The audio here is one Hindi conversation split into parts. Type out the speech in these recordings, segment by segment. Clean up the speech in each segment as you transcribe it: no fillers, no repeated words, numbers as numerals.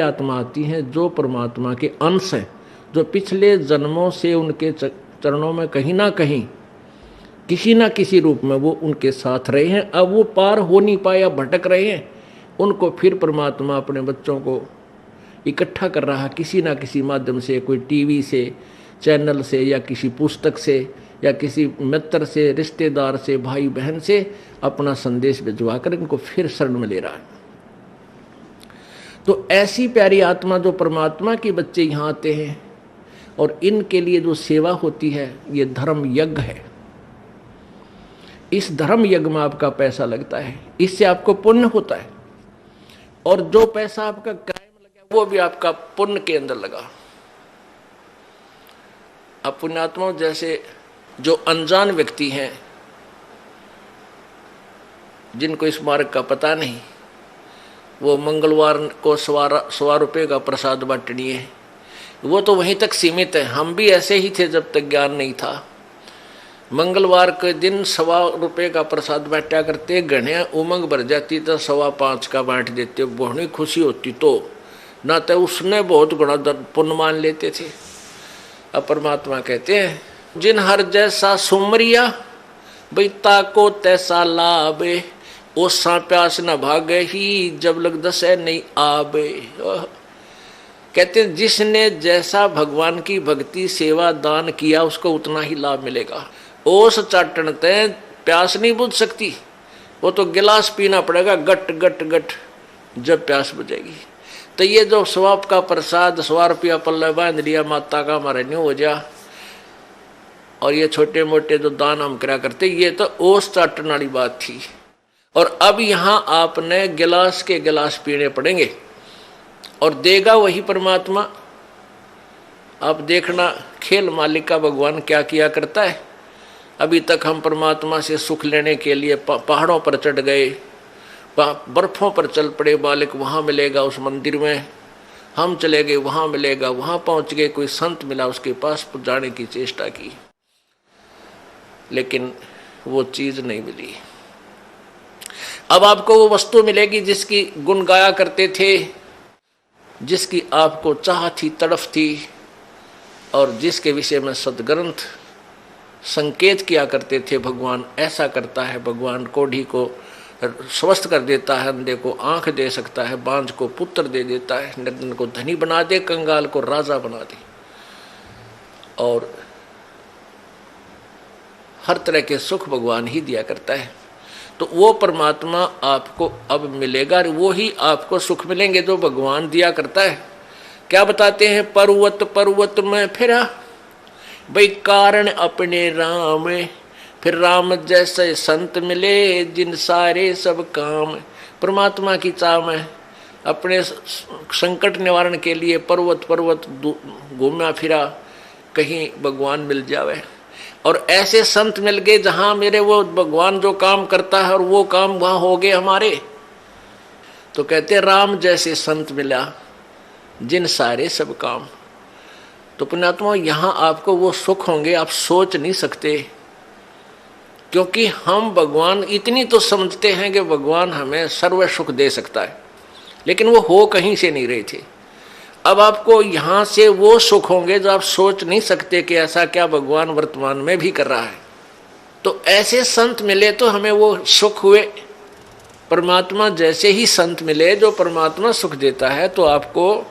आत्मा आती हैं जो परमात्मा के अंश हैं, जो पिछले जन्मों से उनके चरणों में कहीं ना कहीं किसी ना किसी रूप में वो उनके साथ रहे हैं। अब वो पार हो नहीं पाए या भटक रहे हैं, उनको फिर परमात्मा अपने बच्चों को इकट्ठा कर रहा है किसी ना किसी माध्यम से, कोई टीवी से, चैनल से, या किसी पुस्तक से, या किसी मित्र से, रिश्तेदार से, भाई बहन से अपना संदेश भिजवा कर इनको फिर शरण में ले रहा है। तो ऐसी प्यारी आत्मा जो परमात्मा के बच्चे यहाँ आते हैं और इनके लिए जो सेवा होती है, ये धर्म यज्ञ है। इस धर्म यज्ञ में आपका पैसा लगता है, इससे आपको पुण्य होता है, और जो पैसा आपका किराए में लगा वो भी आपका पुण्य के अंदर लगा। अब पुण्यात्माओं, जैसे जो अनजान व्यक्ति हैं जिनको इस मार्ग का पता नहीं, वो मंगलवार को 100 रुपये का प्रसाद बांटनी है, वो तो वहीं तक सीमित है। हम भी ऐसे ही थे जब तक ज्ञान नहीं था। मंगलवार के दिन 100 रुपये का प्रसाद बांटा करते, घने उमंग भर जाती तो 5.25 का बांट देते, बहुत खुशी होती। तो ना तो उसने बहुत गुणा पुण्य मान लेते थे। अब परमात्मा कहते हैं, जिन हर जैसा सुमरिया बैता को तैसा लाभे, ओसा प्यास न भागे ही जब लग दसे नहीं आबे। कहते हैं जिसने जैसा भगवान की भक्ति सेवा दान किया उसको उतना ही लाभ मिलेगा। ओस चाटन ते प्यास नहीं बुझ सकती, वो तो गिलास पीना पड़ेगा गट गट गट जब प्यास बुझेगी। तो ये जो स्वाप का प्रसाद 100 रुपया पल्ले बांध लिया माता का, हमारे नहीं हो जा, और ये छोटे मोटे जो दान हम करा करते, ये तो ओस चाटन वाली बात थी। और अब यहाँ आपने गिलास के गिलास पीने पड़ेंगे और देगा वही परमात्मा। आप देखना खेल मालिक का भगवान क्या किया करता है। अभी तक हम परमात्मा से सुख लेने के लिए पहाड़ों पर चढ़ गए, बर्फों पर चल पड़े, मालिक वहाँ मिलेगा उस मंदिर में, हम चले गए वहाँ मिलेगा, वहाँ पहुँच गए, कोई संत मिला उसके पास जाने की चेष्टा की, लेकिन वो चीज़ नहीं मिली। अब आपको वो वस्तु मिलेगी जिसकी गुण गाया करते थे, जिसकी आपको चाह थी, तड़फ थी, और जिसके विषय में सदग्रंथ संकेत किया करते थे। भगवान ऐसा करता है, भगवान कोढ़ी को स्वस्थ कर देता है, अंधे को आंख दे सकता है, बांझ को पुत्र दे देता है, निर्धन को धनी बना दे, कंगाल को राजा बना दे, और हर तरह के सुख भगवान ही दिया करता है। तो वो परमात्मा आपको अब मिलेगा, वो ही आपको सुख मिलेंगे जो भगवान दिया करता है। क्या बताते हैं, पर्वत पर्वत में फिरा भाई कारण अपने राम, फिर राम जैसे संत मिले जिन सारे सब काम। परमात्मा की चाह में अपने संकट निवारण के लिए पर्वत पर्वत घूमा फिरा, कहीं भगवान मिल जावे, और ऐसे संत मिल गए जहाँ मेरे वो भगवान जो काम करता है और वो काम वहाँ हो गए हमारे। तो कहते राम जैसे संत मिला जिन सारे सब काम। तो पुण्यात्मा, यहाँ आपको वो सुख होंगे आप सोच नहीं सकते, क्योंकि हम भगवान इतनी तो समझते हैं कि भगवान हमें सर्व सुख दे सकता है, लेकिन वो हो कहीं से नहीं रहे थे। अब आपको यहाँ से वो सुख होंगे जो आप सोच नहीं सकते कि ऐसा क्या भगवान वर्तमान में भी कर रहा है। तो ऐसे संत मिले तो हमें वो सुख हुए। परमात्मा जैसे ही संत मिले जो परमात्मा सुख देता है, तो आपको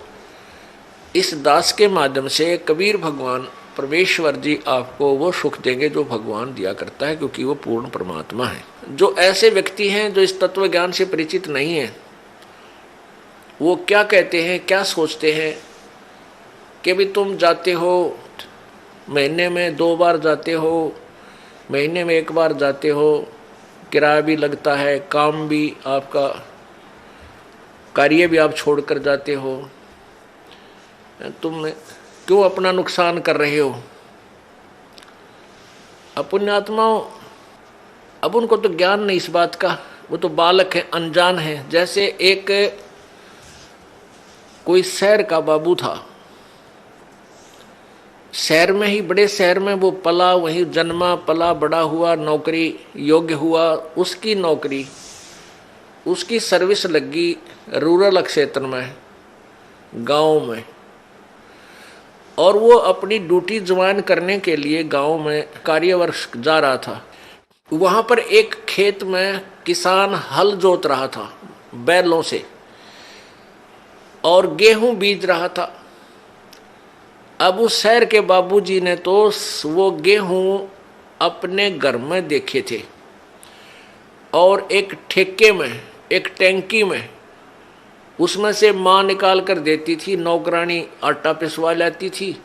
इस दास के माध्यम से कबीर भगवान परमेश्वर जी आपको वो सुख देंगे जो भगवान दिया करता है, क्योंकि वो पूर्ण परमात्मा है। जो ऐसे व्यक्ति हैं जो इस तत्व ज्ञान से परिचित नहीं है, वो क्या कहते हैं, क्या सोचते हैं कि भी तुम जाते हो, महीने में 2 बार जाते हो, महीने में 1 बार जाते हो, किराया भी लगता है, काम भी आपका, कार्य भी आप छोड़कर जाते हो, तुम क्यों अपना नुकसान कर रहे हो। पुण्यात्माओं, अब उनको तो ज्ञान नहीं इस बात का, वो तो बालक है, अनजान है। जैसे एक कोई शहर का बाबू था, शहर में ही, बड़े शहर में वो पला, वहीं जन्मा पला बड़ा हुआ, नौकरी योग्य हुआ, उसकी नौकरी, उसकी सर्विस लगी रूरल क्षेत्र में, गांव में, और वो अपनी ड्यूटी ज्वाइन करने के लिए गांव में कार्यवर्ष जा रहा था। वहां पर एक खेत में किसान हल जोत रहा था बैलों से और गेहूं बीज रहा था। अब उस शहर के बाबूजी ने तो वो गेहूं अपने घर में देखे थे और एक ठेके में, एक टैंकी में, उसमें से माँ निकाल कर देती थी, नौकरानी आटा पिसवा लाती थी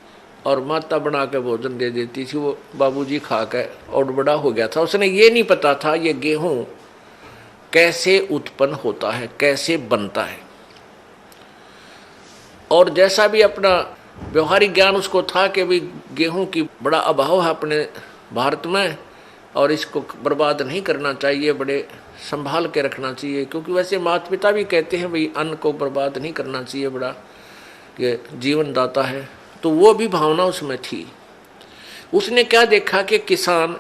और माता बना के भोजन दे देती थी। वो बाबूजी खा कर और बड़ा हो गया था। उसने ये नहीं पता था ये गेहूं कैसे उत्पन्न होता है, कैसे बनता है। और जैसा भी अपना व्यवहारिक ज्ञान उसको था कि भाई गेहूं की बड़ा अभाव है अपने भारत में और इसको बर्बाद नहीं करना चाहिए, बड़े संभाल के रखना चाहिए, क्योंकि वैसे माता पिता भी कहते हैं भाई अन्न को बर्बाद नहीं करना चाहिए, बड़ा ये जीवन दाता है। तो वो भी भावना उसमें थी। उसने क्या देखा कि किसान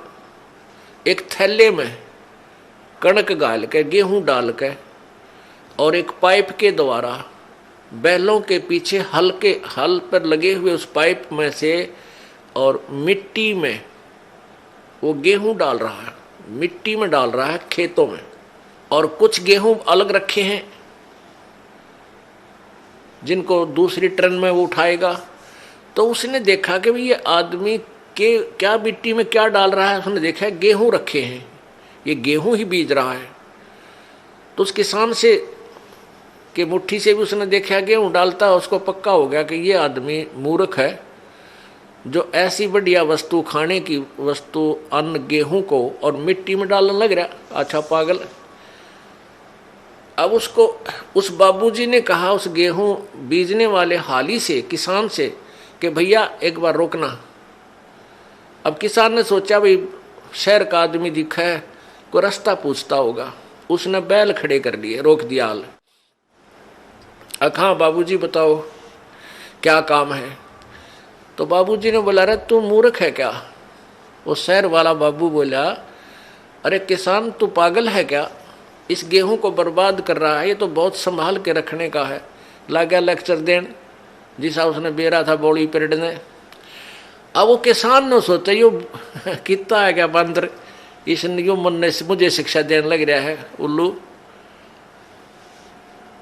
एक थैले में कणक गाल के, गेहूं डाल के और एक पाइप के द्वारा बैलों के पीछे हल पर लगे हुए उस पाइप में से और मिट्टी में वो गेहूं डाल रहा है, मिट्टी में डाल रहा है खेतों में। और कुछ गेहूं अलग रखे हैं जिनको दूसरी ट्रेन में वो उठाएगा। तो उसने देखा कि भाई ये आदमी के क्या मिट्टी में क्या डाल रहा है। उसने देखा गेहूं रखे हैं, ये गेहूं ही बीज रहा है। तो उस किसान से कि मुट्ठी से भी उसने देखा गेहूं डालता, उसको पक्का हो गया कि ये आदमी मूर्ख है जो ऐसी बढ़िया वस्तु, खाने की वस्तु, अन्न गेहूं को और मिट्टी में डालने लग रहा। अच्छा पागल। अब उसको उस बाबूजी ने कहा उस गेहूं बीजने वाले हाली से, किसान से, कि भैया एक बार रोकना। अब किसान ने सोचा भाई शहर का आदमी दिखा है, कोई रास्ता पूछता होगा। उसने बैल खड़े कर लिए, रोक दिया हाल। हाँ बाबूजी बताओ क्या काम है। तो बाबूजी ने बोला अरे तू मूर्ख है क्या। वो शहर वाला बाबू बोला अरे किसान तू पागल है क्या, इस गेहूं को बर्बाद कर रहा है, ये तो बहुत संभाल के रखने का है। ला गया लेक्चर देन जिसा उसने बेरा था बॉडी पीरियड ने। अब वो किसान ने सोचा यो कितना है क्या बंदर, इसने यो मन ने मुझे शिक्षा देने लग रहा है उल्लू।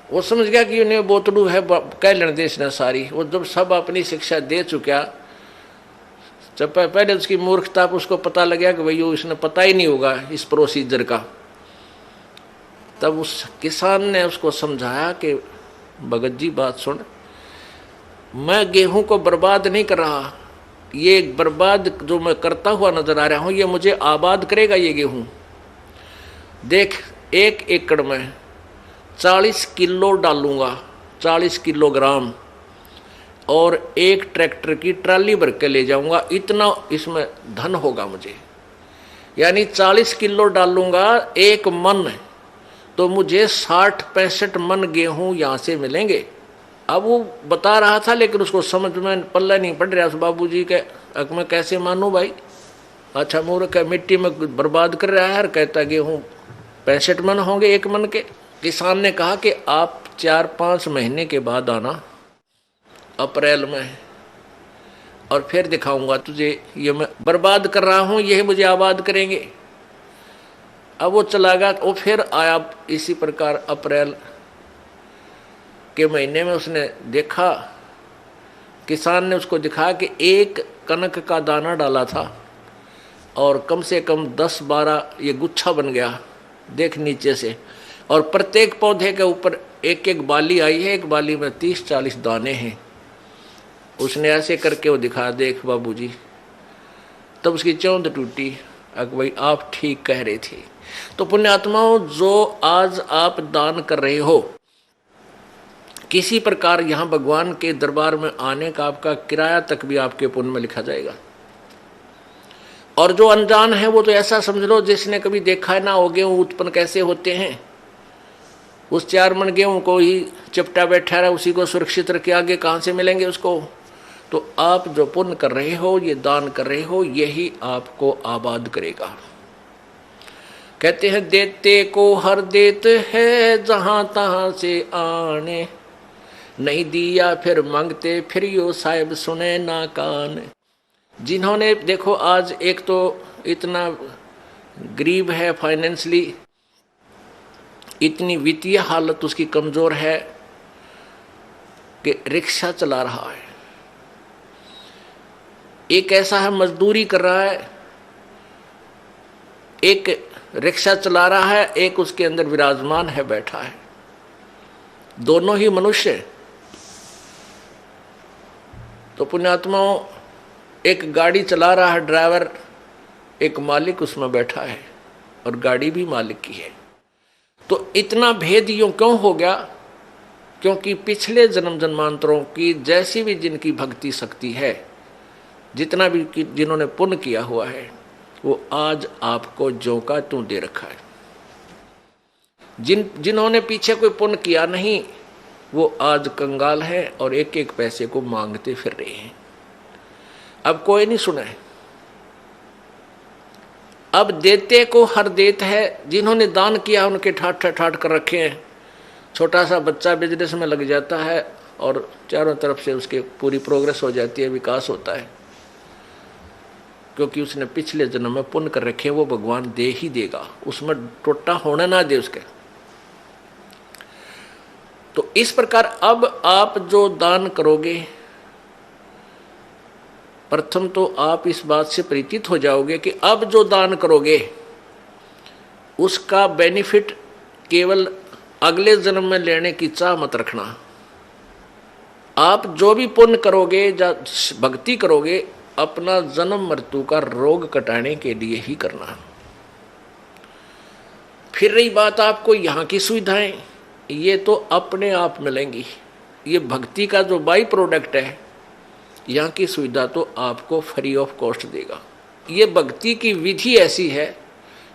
वो समझ गया कि उन्हें बोतलू है कह लेने दे इसने सारी। वो जब सब अपनी शिक्षा दे चुका, जब पहले उसकी मूर्खता पर उसको पता लग गया कि भाई वो इसने पता ही नहीं होगा इस प्रोसीजर का, तब उस किसान ने उसको समझाया कि भगत जी बात सुन, मैं गेहूं को बर्बाद नहीं कर रहा, ये बर्बाद जो मैं करता हुआ नजर आ रहा हूं ये मुझे आबाद करेगा। ये गेहूं देख, 1 एकड़ में 40 किलो डालूंगा, 40 किलोग्राम, और एक ट्रैक्टर की ट्राली भर के ले जाऊंगा, इतना इसमें धन होगा मुझे। यानी 40 किलो डालूंगा 1 मन, तो मुझे 60-65 मन गेहूं यहां से मिलेंगे। अब वो बता रहा था लेकिन उसको समझ में पल्ला नहीं पड़ रहा उस बाबूजी के। अब मैं कैसे मानूं भाई, अच्छा मूर्ख है, मिट्टी में बर्बाद कर रहा है और कहता गेहूं 65 मन होंगे 1 मन के। किसान ने कहा कि आप 4-5 महीने के बाद आना, अप्रैल में, और फिर दिखाऊंगा तुझे ये मैं बर्बाद कर रहा हूं यही मुझे आबाद करेंगे। अब वो चला गया। वो फिर आया इसी प्रकार अप्रैल के महीने में। उसने देखा, किसान ने उसको दिखाया कि 1 कनक का दाना डाला था और कम से कम 10-12 ये गुच्छा बन गया देख नीचे से, और प्रत्येक पौधे के ऊपर 1-1 बाली आई है, एक बाली में 30-40 दाने हैं। उसने ऐसे करके वो दिखा, देख बाबूजी। तब उसकी चौंध टूटी। भाई आप ठीक कह रहे थे। तो पुण्यात्माओं, जो आज आप दान कर रहे हो, किसी प्रकार यहाँ भगवान के दरबार में आने का आपका किराया तक भी आपके पुण्य में लिखा जाएगा। और जो अनजान है वो तो ऐसा समझ लो जिसने कभी देखा ना हो गेहूं उत्पन्न कैसे होते हैं, उस 4 मन गेहूं को ही चिपटा बैठा रहा, उसी को सुरक्षित रखे, आगे कहाँ से मिलेंगे उसको। तो आप जो पुण्य कर रहे हो, ये दान कर रहे हो, यही आपको आबाद करेगा। कहते हैं देते को हर देत है जहां तहां से आने, नहीं दिया फिर मांगते फिर यो साहिब सुने ना कान। जिन्होंने देखो आज एक तो इतना गरीब है, फाइनेंशियली इतनी वित्तीय हालत उसकी कमजोर है कि रिक्शा चला रहा है, एक ऐसा है मजदूरी कर रहा है, एक रिक्शा चला रहा है, एक उसके अंदर विराजमान है, बैठा है, दोनों ही मनुष्य। तो पुण्यात्माओं, एक गाड़ी चला रहा है ड्राइवर, एक मालिक उसमें बैठा है और गाड़ी भी मालिक की है। तो इतना भेद यूं क्यों हो गया? क्योंकि पिछले जन्म जन्मांतरों की जैसी भी जिनकी भक्ति शक्ति है, जितना भी जिन्होंने पुण्य किया हुआ है, वो आज आपको ज्यों का त्यों दे रखा है। जिन्होंने पीछे कोई पुण्य किया नहीं, वो आज कंगाल है और एक एक पैसे को मांगते फिर रहे हैं। अब कोई नहीं सुना है, अब देते को हर देत है। जिन्होंने दान किया उनके ठाट ठाट कर रखे हैं। छोटा सा बच्चा बिजनेस में लग जाता है और चारों तरफ से उसके पूरी प्रोग्रेस हो जाती है, विकास होता है, क्योंकि उसने पिछले जन्म में पुण्य कर रखे, वो भगवान दे ही देगा, उसमें टोटा होने ना दे उसके। तो इस प्रकार अब आप जो दान करोगे, प्रथम तो आप इस बात से परिचित हो जाओगे कि अब जो दान करोगे उसका बेनिफिट केवल अगले जन्म में लेने की चाह मत रखना। आप जो भी पुण्य करोगे या भक्ति करोगे, अपना जन्म मृत्यु का रोग कटाने के लिए ही करना। फिर रही बात आपको यहाँ की सुविधाएं, ये तो अपने आप मिलेंगी। ये भक्ति का जो बाई प्रोडक्ट है, यहाँ की सुविधा तो आपको फ्री ऑफ कॉस्ट देगा। ये भक्ति की विधि ऐसी है,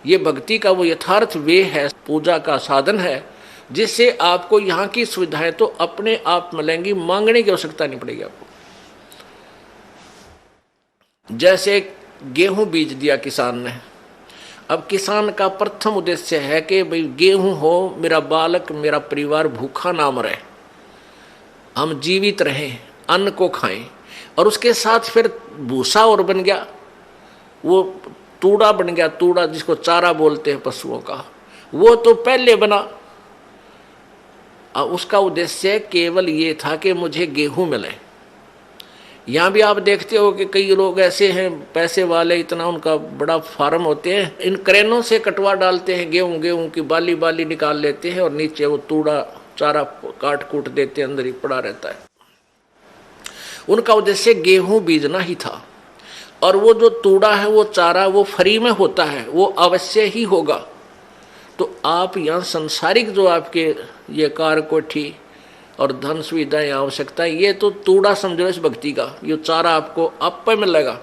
ये भक्ति का वो यथार्थ वे है, पूजा का साधन है, जिससे आपको यहाँ की सुविधाएं तो अपने आप मिलेंगी, मांगने की आवश्यकता नहीं पड़ेगी आपको। जैसे गेहूं बीज दिया किसान ने, अब किसान का प्रथम उद्देश्य है कि भाई गेहूं हो, मेरा बालक मेरा परिवार भूखा ना मरे, हम जीवित रहें, अन्न को खाएं। और उसके साथ फिर भूसा और बन गया, वो तूड़ा बन गया, तूड़ा जिसको चारा बोलते हैं पशुओं का, वो तो पहले बना। उसका उद्देश्य केवल ये था कि मुझे गेहूं मिले। यहाँ भी आप देखते हो कि कई लोग ऐसे हैं पैसे वाले, इतना उनका बड़ा फार्म होते हैं, इन क्रेनों से कटवा डालते हैं गेहूं की बाली बाली निकाल लेते हैं और नीचे वो तूड़ा चारा काट कूट देते हैं, अंदर ही पड़ा रहता है। उनका उद्देश्य गेहूं बीजना ही था। और वो जो तूड़ा है, वो चारा, वो फ्री में होता है, वो अवश्य ही होगा। तो आप यहाँ संसारिक जो आपके ये कार कोठी और धन सुविधाएं आवश्यकताएं, ये तो तूड़ा समझो इस भक्ति का, ये चारा आपको आप पे मिलेगा।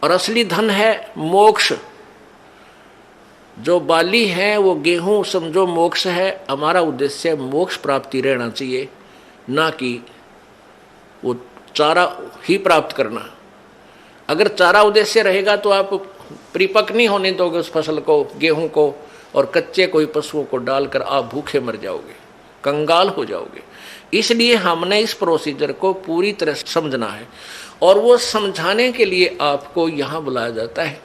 और असली धन है मोक्ष। जो बाली है वो गेहूं समझो मोक्ष है। हमारा उद्देश्य मोक्ष प्राप्ति रहना चाहिए, ना कि वो चारा ही प्राप्त करना। अगर चारा उद्देश्य रहेगा तो आप परिपक्व नहीं होने दोगे उस फसल को, गेहूं को, और कच्चे कोई पशुओं को डालकर आप भूखे मर जाओगे, कंगाल हो जाओगे। इसलिए हमने इस प्रोसीजर को पूरी तरह समझना है, और वो समझाने के लिए आपको यहाँ बुलाया जाता है।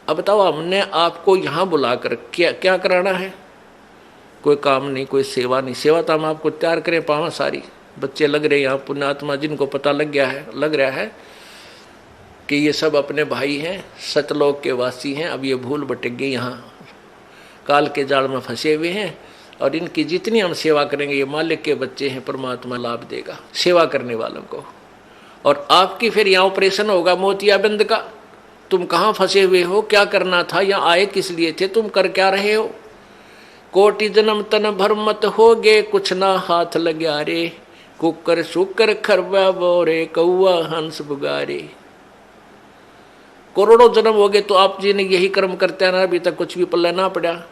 अब बताओ, हमने आपको यहाँ बुलाकर क्या क्या कराना है? कोई काम नहीं, कोई सेवा नहीं। सेवा तो हम आपको तैयार करें पावा सारी, बच्चे लग रहे हैं यहाँ, पुण्यात्मा जिनको पता लग रहा है कि ये सब अपने भाई हैं, सतलोक के वासी हैं। अब ये भूल भटक गए, यहाँ काल के जाल में फंसे हुए हैं, और इनकी जितनी हम सेवा करेंगे, ये मालिक के बच्चे हैं, परमात्मा लाभ देगा सेवा करने वालों को। और आपकी फिर यहाँ ऑपरेशन होगा मोतियाबिंद का। तुम कहाँ फंसे हुए हो, क्या करना था, यहाँ आए किस लिए थे, तुम कर क्या रहे हो? कोटि जन्म तन भर मत होगे, कुछ ना हाथ लग्या रे, कुकर शुकर खरबा बोरे, कौआ हंस बुगारे। करोड़ों जन्म हो गए तो आप जी ने यही कर्म करते हैं ना, अभी तक कुछ भी पल्ले ना पड़ा।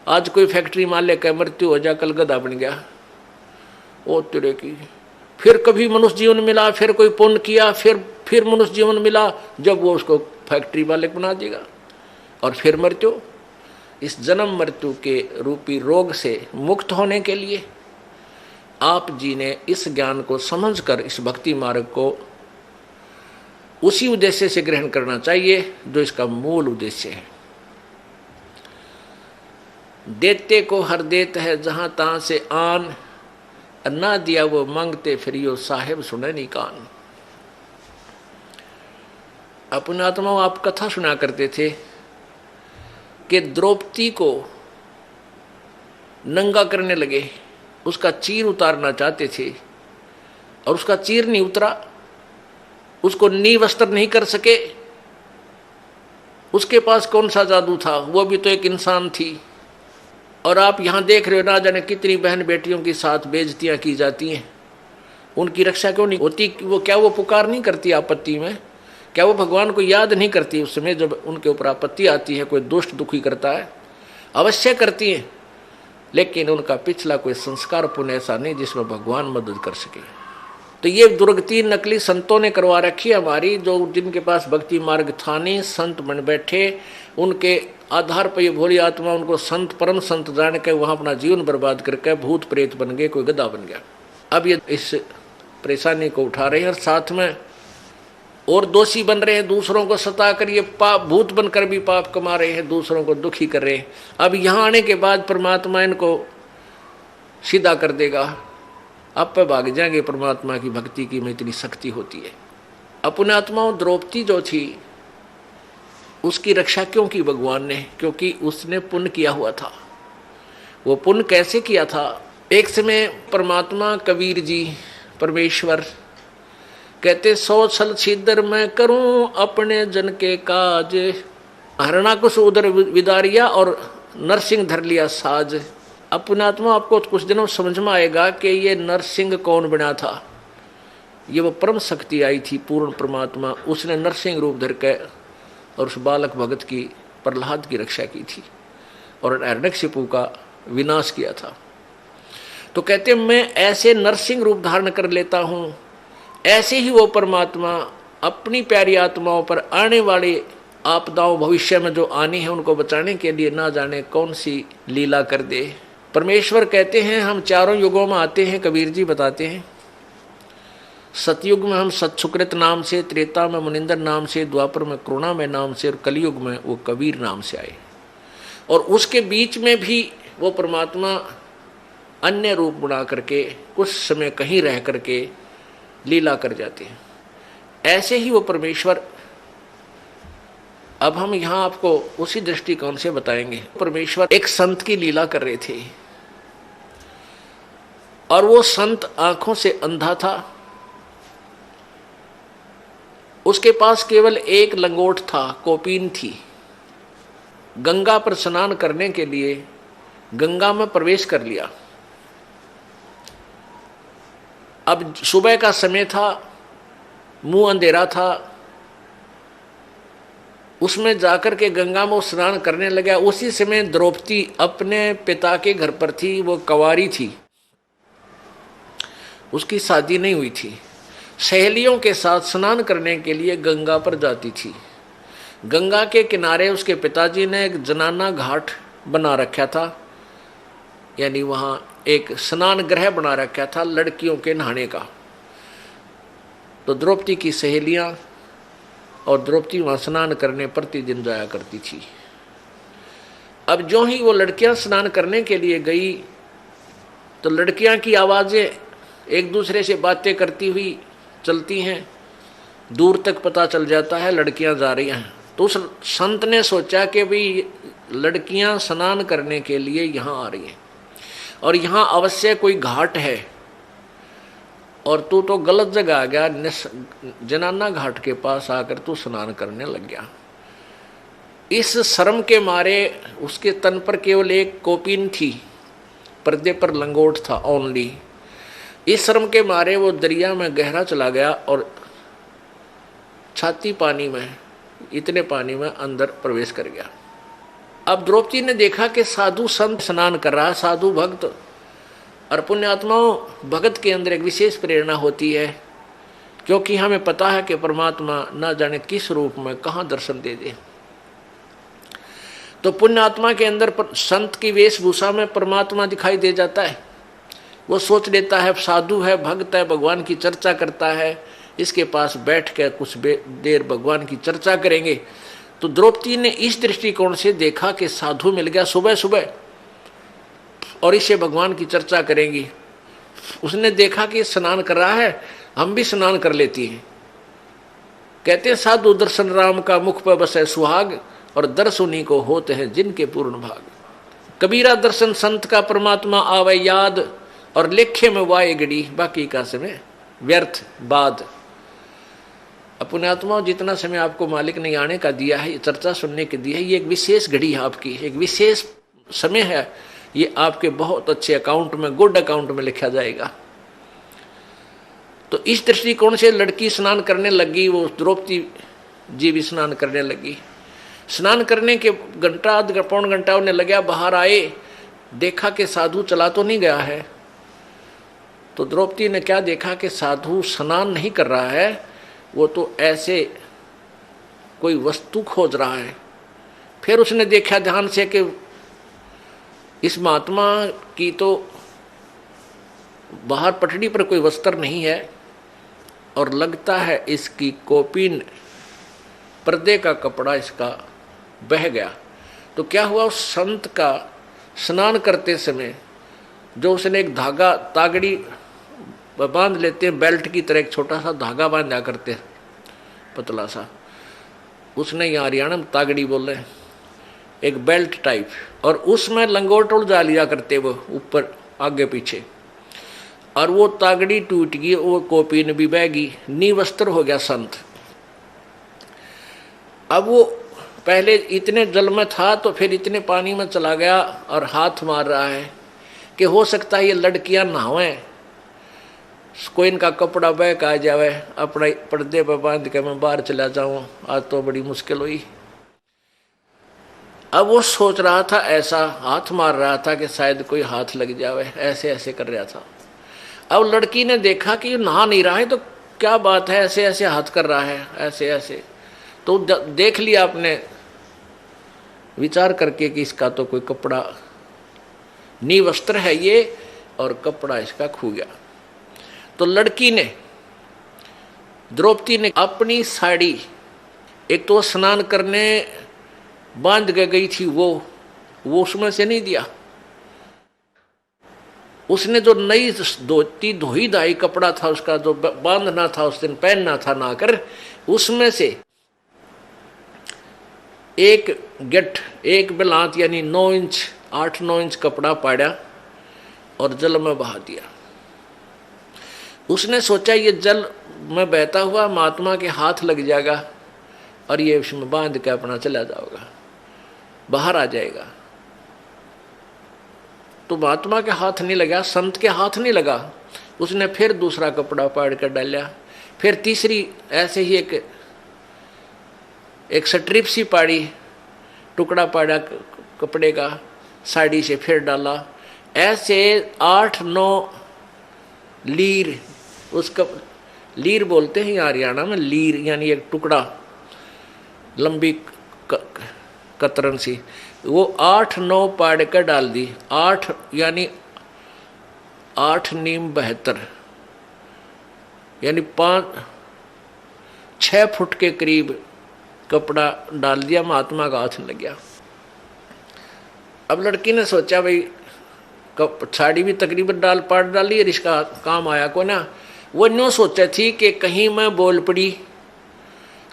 आज कोई फैक्ट्री मालिक है, मृत्यु हो जा, कल गधा बन गया, ओ तेरे की। फिर कभी मनुष्य जीवन मिला, फिर कोई पुण्य किया, फिर मनुष्य जीवन मिला, जब वो उसको फैक्ट्री मालिक बना देगा, और फिर मृत्यु। इस जन्म मृत्यु के रूपी रोग से मुक्त होने के लिए आप जी ने इस ज्ञान को समझकर इस भक्ति मार्ग को उसी उद्देश्य से ग्रहण करना चाहिए जो इसका मूल उद्देश्य है। देते को हर देत है जहां तहां से आन, ना दिया वो मांगते फिरियो साहेब सुने नहीं कान। अपने आत्माओं आप कथा सुना करते थे कि द्रौपदी को नंगा करने लगे, उसका चीर उतारना चाहते थे और उसका चीर नहीं उतरा, उसको नी वस्त्र नहीं कर सके। उसके पास कौन सा जादू था, वो भी तो एक इंसान थी। और आप यहाँ देख रहे हो ना जाने कितनी बहन बेटियों के साथ बेइज्जतियाँ की जाती हैं, उनकी रक्षा क्यों नहीं होती? वो क्या वो पुकार नहीं करती आपत्ति में? क्या वो भगवान को याद नहीं करती उस समय जब उनके ऊपर आपत्ति आती है, कोई दुष्ट दुखी करता है? अवश्य करती हैं, लेकिन उनका पिछला कोई संस्कार पुण्य ऐसा नहीं जिसमें भगवान मदद कर सके। तो ये दुर्गति नकली संतों ने करवा रखी है हमारी, जो जिनके पास भक्ति मार्ग था नहीं, संत बन बैठे, उनके आधार पर ये भोली आत्मा उनको संत परम संत जान के वहाँ अपना जीवन बर्बाद करके भूत प्रेत बन गए, कोई गधा बन गया। अब ये इस परेशानी को उठा रहे हैं और साथ में और दोषी बन रहे हैं, दूसरों को सता कर ये पाप भूत बनकर भी पाप कमा रहे हैं, दूसरों को दुखी कर रहे हैं। अब यहाँ आने के बाद परमात्मा इनको सीधा कर देगा, अब पे भाग जाएंगे परमात्मा की भक्ति की में इतनी शक्ति होती है। अपने आत्माओं द्रौपदी जो थी उसकी रक्षा क्यों की भगवान ने? क्योंकि उसने पुण्य किया हुआ था। वो पुण्य कैसे किया था? एक समय परमात्मा कबीर जी परमेश्वर कहते 100 छल छिद्र मैं करूं अपने जन के काज, हरणाकुश उधर विदारिया और नरसिंह धर लिया साज। अपने आत्मा आपको कुछ दिनों समझ में आएगा कि ये नरसिंह कौन बना था। ये वो परम शक्ति आई थी पूर्ण परमात्मा, उसने नरसिंह रूप धर के और उस बालक भगत की प्रहलाद की रक्षा की थी और हिरण्यकशिपु का विनाश किया था। तो कहते मैं ऐसे नरसिंह रूप धारण कर लेता हूँ, ऐसे ही वो परमात्मा अपनी प्यारी आत्माओं पर आने वाले आपदाओं भविष्य में जो आनी है उनको बचाने के लिए ना जाने कौन सी लीला कर दे। परमेश्वर कहते हैं हम चारों युगों में आते हैं, कबीर जी बताते हैं। सतयुग में हम सतसुकृत नाम से, त्रेता में मुनिंदर नाम से, द्वापर में करुणामय नाम से और कलयुग में वो कबीर नाम से आए। और उसके बीच में भी वो परमात्मा अन्य रूप बना करके कुछ समय कहीं रह करके लीला कर जाते हैं। ऐसे ही वो परमेश्वर अब हम यहाँ आपको उसी दृष्टिकोण से बताएंगे। परमेश्वर एक संत की लीला कर रहे थे और वो संत आंखों से अंधा था, उसके पास केवल एक लंगोट था, कोपीन थी। गंगा पर स्नान करने के लिए गंगा में प्रवेश कर लिया। अब सुबह का समय था, मुंह अंधेरा था, उसमें जाकर के गंगा में स्नान करने लगा। उसी समय द्रौपदी अपने पिता के घर पर थी, वो कंवारी थी, उसकी शादी नहीं हुई थी। सहेलियों के साथ स्नान करने के लिए गंगा पर जाती थी। गंगा के किनारे उसके पिताजी ने एक जनाना घाट बना रखा था, यानी वहाँ एक स्नान गृह बना रखा था लड़कियों के नहाने का। तो द्रौपदी की सहेलियाँ और द्रौपदी वहाँ स्नान करने प्रतिदिन जाया करती थी। अब जो ही वो लड़कियाँ स्नान करने के लिए गई तो लड़कियाँ की आवाज़ें एक दूसरे से बातें करती हुई चलती हैं, दूर तक पता चल जाता है लड़कियां जा रही हैं। तो उस संत ने सोचा कि भाई लड़कियां स्नान करने के लिए यहाँ आ रही हैं और यहाँ अवश्य कोई घाट है और तू तो गलत जगह आ गया, जनाना घाट के पास आकर तू स्नान करने लग गया। इस शर्म के मारे उसके तन पर केवल एक कोपीन थी, पर्दे पर लंगोट था ओनली। इस शर्म के मारे वो दरिया में गहरा चला गया और छाती पानी में, इतने पानी में अंदर प्रवेश कर गया। अब द्रौपदी ने देखा कि साधु संत स्नान कर रहा है, साधु भक्त, और पुण्यात्माओं भगत के अंदर एक विशेष प्रेरणा होती है, क्योंकि हमें पता है कि परमात्मा ना जाने किस रूप में कहाँ दर्शन दे दे। तो पुण्यात्मा के अंदर संत की वेशभूषा में परमात्मा दिखाई दे जाता है। वो सोच लेता है साधु है, भक्त है, भगवान की चर्चा करता है, इसके पास बैठ कर कुछ देर भगवान की चर्चा करेंगे। तो द्रौपदी ने इस दृष्टिकोण से देखा कि साधु मिल गया सुबह सुबह और इससे भगवान की चर्चा करेंगी। उसने देखा कि स्नान कर रहा है, हम भी स्नान कर लेती हैं। कहते हैं साधु दर्शन राम का मुख पर बसे सुहाग, और दर्श उन्हीं को होते हैं जिनके पूर्ण भाग। कबीरा दर्शन संत का परमात्मा आवे याद, और लेखे में वाए गड़ी बाकी का समय व्यर्थ बाद। अपने आत्मा जितना समय आपको मालिक ने आने का दिया है, चर्चा सुनने के दिया है, ये एक विशेष घड़ी है आपकी, एक विशेष समय है। ये आपके बहुत अच्छे अकाउंट में, गुड अकाउंट में लिखा जाएगा। तो इस दृष्टिकोण से लड़की स्नान करने लगी, वो द्रौपदी जी भी स्नान करने लगी। स्नान करने के घंटा आध पौन घंटा उन्हें लगा, बाहर आए, देखा कि साधु चला तो नहीं गया है। तो द्रौपदी ने क्या देखा कि साधु स्नान नहीं कर रहा है, वो तो ऐसे कोई वस्तु खोज रहा है। फिर उसने देखा ध्यान से कि इस महात्मा की तो बाहर पटड़ी पर कोई वस्त्र नहीं है, और लगता है इसकी कोपीन पर्दे का कपड़ा इसका बह गया। तो क्या हुआ, उस संत का स्नान करते समय जो उसने एक धागा तागड़ी बांध लेते हैं, बेल्ट की तरह एक छोटा सा धागा बांधा करते हैं पतला सा, उसने यहाँ हरियाणा में तागड़ी बोले, एक बेल्ट टाइप, और उसमें लंगोट उलझा लिया करते वो ऊपर आगे पीछे, और वो तागड़ी टूट गई, वो कोपीन भी बह गई, निवस्त्र हो गया संत। अब वो पहले इतने जल में था तो फिर इतने पानी में चला गया और हाथ मार रहा है कि हो सकता है ये लड़कियां नहावें, कोई इनका कपड़ा बह का आ जावे, अपना पर्दे पर बांध के मैं बाहर चला जाऊं, आज तो बड़ी मुश्किल हुई। अब वो सोच रहा था, ऐसा हाथ मार रहा था कि शायद कोई हाथ लग जावे, ऐसे ऐसे कर रहा था। अब लड़की ने देखा कि ये नहा नहीं रहा है, तो क्या बात है, ऐसे ऐसे हाथ कर रहा है, ऐसे ऐसे। तो देख लिया आपने विचार करके कि इसका तो कोई कपड़ा निवस्त्र है ये, और कपड़ा इसका खो गया। तो लड़की ने, द्रौपदी ने अपनी साड़ी, एक तो स्नान करने बांध के गई थी वो उसमें से नहीं दिया, उसने जो नई धोती धोई धाई कपड़ा था उसका जो बांधना था उस दिन, पहनना था ना कर, उसमें से एक गठ, एक बिलात यानी 9 इंच 8-9 इंच कपड़ा पाड़ा और जल में बहा दिया। उसने सोचा ये जल में बहता हुआ महात्मा के हाथ लग जाएगा और ये उसमें बांध के अपना चला जाएगा, बाहर आ जाएगा। तो महात्मा के हाथ नहीं लगा, संत के हाथ नहीं लगा। उसने फिर दूसरा कपड़ा पाड़ कर डाला, फिर तीसरी ऐसे ही एक स्ट्रिप सी पाड़ी, टुकड़ा पाड़ा कपड़े का, साड़ी से फिर डाला, ऐसे 8-9 लीर, उसका लीर बोलते हैं हरियाणा में, लीर यानी एक टुकड़ा लंबी कतरन सी, वो 8-9 पाड़ कर डाल दी। 8 यानी 8 नीम 72 यानी 5-6 फुट के करीब कपड़ा डाल दिया, महात्मा का हाथ लग गया। अब लड़की ने सोचा भाई साड़ी भी तकरीबन पाड़ डाली और इसका काम आया को ना। वो न्यों सोचा थी कि कहीं मैं बोल पड़ी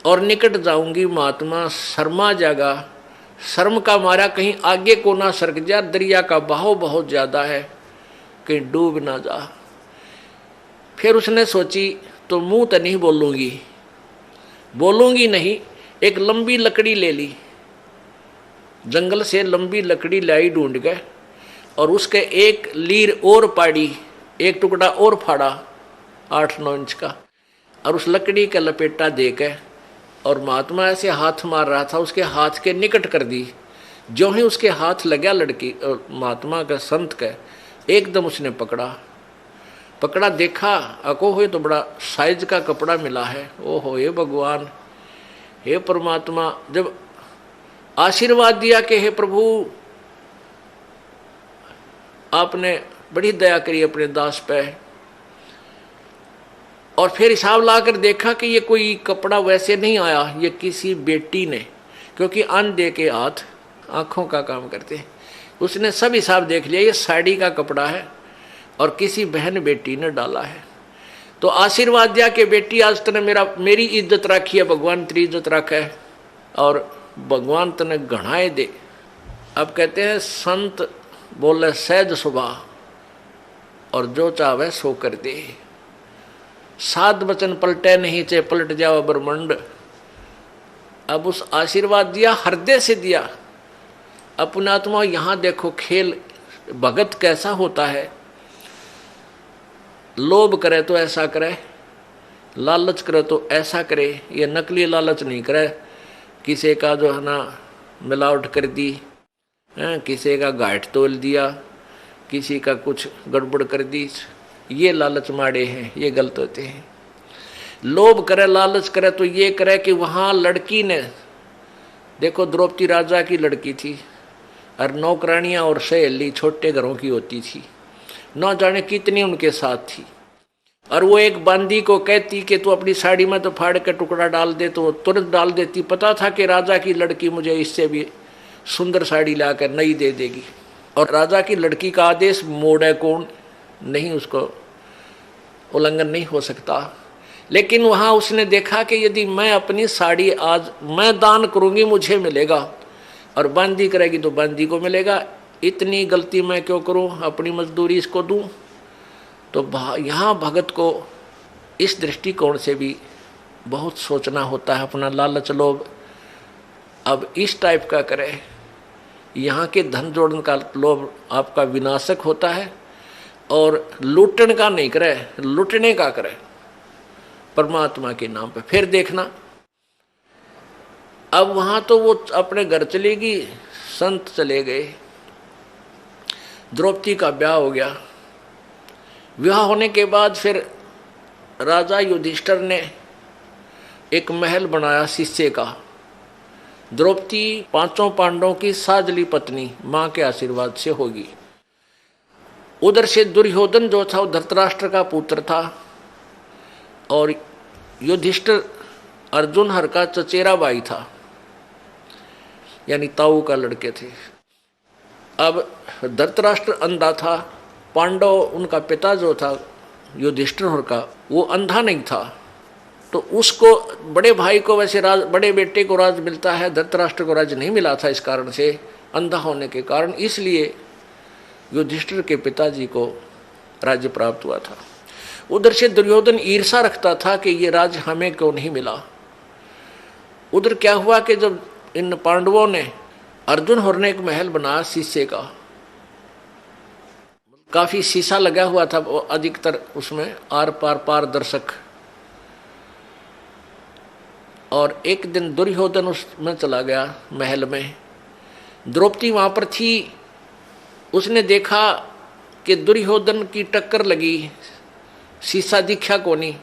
और निकट जाऊंगी, महात्मा शर्मा जागा, शर्म का मारा कहीं आगे को ना सरक जा, दरिया का बहाव बहुत ज्यादा है, कहीं डूब ना जा। फिर उसने सोची तो मुंह तो नहीं बोलूंगी नहीं, एक लंबी लकड़ी ले ली, जंगल से लंबी लकड़ी लाई ढूंढ गए और उसके एक लीर और पाड़ी, एक टुकड़ा और फाड़ा 8-9 इंच का, और उस लकड़ी का लपेटा दे के, और महात्मा ऐसे हाथ मार रहा था, उसके हाथ के निकट कर दी। जो ही उसके हाथ लगा लड़की महात्मा का, संत का, एकदम उसने पकड़ा, देखा अको हो तो बड़ा साइज का कपड़ा मिला है। ओहो हे भगवान, हे परमात्मा, जब आशीर्वाद दिया कि हे प्रभु आपने बड़ी दया करी अपने दास पे। और फिर हिसाब लाकर देखा कि ये कोई कपड़ा वैसे नहीं आया, ये किसी बेटी ने, क्योंकि अंधे के हाथ आंखों का काम करते हैं। उसने सब हिसाब देख लिया, ये साड़ी का कपड़ा है और किसी बहन बेटी ने डाला है। तो आशीर्वाद दिया कि बेटी आज तने मेरी इज्जत रखी है, भगवान तेरी इज्जत रखा है और भगवान तने घणाए दे। अब कहते हैं संत बोले सहज सुबह और जो चाहे सो कर दे। सात वचन पलटे नहीं चे पलट जाओ ब्रह्मंड। अब उस आशीर्वाद दिया, हृदय से दिया। अपने आत्मा यहाँ देखो खेल भगत कैसा होता है। लोभ करे तो ऐसा करे, लालच करे तो ऐसा करे। ये नकली लालच नहीं करे, किसी का जो है ना मिलावट कर दी, किसी का घाट तोल दिया, किसी का कुछ गड़बड़ कर दी, ये लालच माड़े हैं, ये गलत होते हैं। लोभ करे लालच करे तो ये करे कि वहाँ लड़की ने देखो, द्रौपदी राजा की लड़की थी और नौकरानियाँ और सहेली छोटे घरों की होती थी, न जाने कितनी उनके साथ थी। और वो एक बांदी को कहती कि तू अपनी साड़ी में तो फाड़ के टुकड़ा डाल दे, तो तुरंत डाल देती। पता था कि राजा की लड़की मुझे इससे भी सुंदर साड़ी लाकर नई दे देगी, और राजा की लड़की का आदेश मोड़े कौन नहीं, उसको उल्लंघन नहीं हो सकता। लेकिन वहाँ उसने देखा कि यदि मैं अपनी साड़ी आज मैं दान करूँगी मुझे मिलेगा, और बांदी करेगी तो बांदी को मिलेगा। इतनी गलती मैं क्यों करूँ, अपनी मजदूरी इसको दूँ। तो यहाँ भगत को इस दृष्टिकोण से भी बहुत सोचना होता है। अपना लालच लोभ अब इस टाइप का करे, यहाँ के धन जोड़न का लोभ आपका विनाशक होता है, और लूटन का नहीं करे, लूटने का करे परमात्मा के नाम पे। फिर देखना, अब वहाँ तो वो अपने घर चलेगी, संत चले गए, द्रौपदी का ब्याह हो गया। विवाह होने के बाद फिर राजा युधिष्ठिर ने एक महल बनाया शिष्य का। द्रौपदी पांचों पांडवों की साजली पत्नी मां के आशीर्वाद से होगी। उधर से दुर्योधन जो था वो धृतराष्ट्र का पुत्र था, और युधिष्ठिर अर्जुन हर का चचेरा भाई था, यानी ताऊ का लड़के थे। अब धृतराष्ट्र अंधा था, पांडव उनका पिता जो था युधिष्ठिर हर का वो अंधा नहीं था, तो उसको बड़े भाई को वैसे राज, बड़े बेटे को राज मिलता है, धृतराष्ट्र को राज नहीं मिला था इस कारण से, अंधा होने के कारण। इसलिए युधिष्ठिर के पिताजी को राज्य प्राप्त हुआ था। उधर से दुर्योधन ईर्षा रखता था कि ये राज हमें क्यों नहीं मिला। उधर क्या हुआ कि जब इन पांडवों ने अर्जुन होर ने एक महल बनाया शीशे का, काफी शीशा लगा हुआ था, अधिकतर उसमें आर पार पारदर्शक। और एक दिन दुर्योधन उसमें चला गया महल में, द्रौपदी वहां पर थी। उसने देखा कि दुर्योधन की टक्कर लगी, शीशा दिखा को नहीं,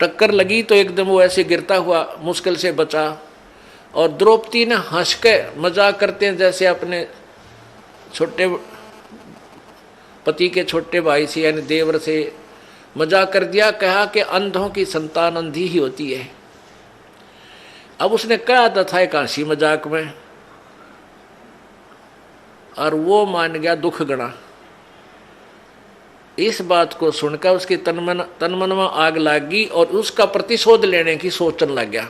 टक्कर लगी तो एकदम वो ऐसे गिरता हुआ मुश्किल से बचा। और द्रौपदी ने हंस के मजाक करते हैं जैसे अपने छोटे पति के छोटे भाई से यानी देवर से मजाक कर दिया, कहा कि अंधों की संतान अंधी ही होती है। अब उसने कहा था एक हंसी मजाक में, और वो मान गया दुख गणा। इस बात को सुनकर उसकी तनमन में आग लगी और उसका प्रतिशोध लेने की सोचने लग गया।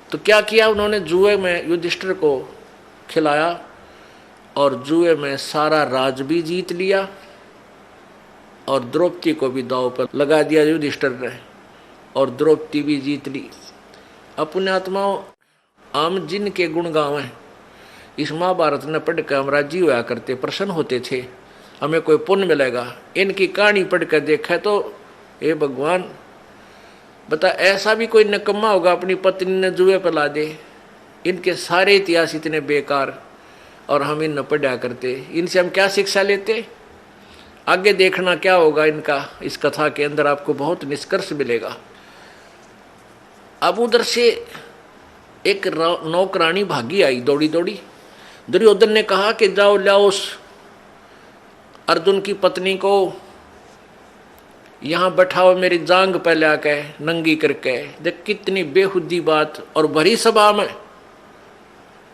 तो क्या किया उन्होंने, जुए में युधिष्ठिर को खिलाया और जुए में सारा राज भी जीत लिया, और द्रौपदी को भी दांव पर लगा दिया युधिष्ठिर ने, और द्रौपदी भी जीत ली। अपने आत्माओं आम जिन के गुण गावें, इस महाभारत ने पढ़ कर हम राजी हुआ करते, प्रसन्न होते थे, हमें कोई पुण्य मिलेगा। इनकी कहानी पढ़ कर देखा तो हे भगवान बता, ऐसा भी कोई निकम्मा होगा अपनी पत्नी ने जुए पर ला दे। इनके सारे इतिहास इतने बेकार, और हम इन न पढ़ा करते, इनसे हम क्या शिक्षा लेते। आगे देखना क्या होगा इनका, इस कथा के अंदर आपको बहुत निष्कर्ष मिलेगा। अब उधर से एक नौकरानी भागी आई दौड़ी दौड़ी। दुर्योधन ने कहा कि जाओ लाओ उस अर्जुन की पत्नी को यहाँ बैठाओ मेरी जांग पे लाके नंगी करके। देख कितनी बेहुदी बात, और भरी सभा में।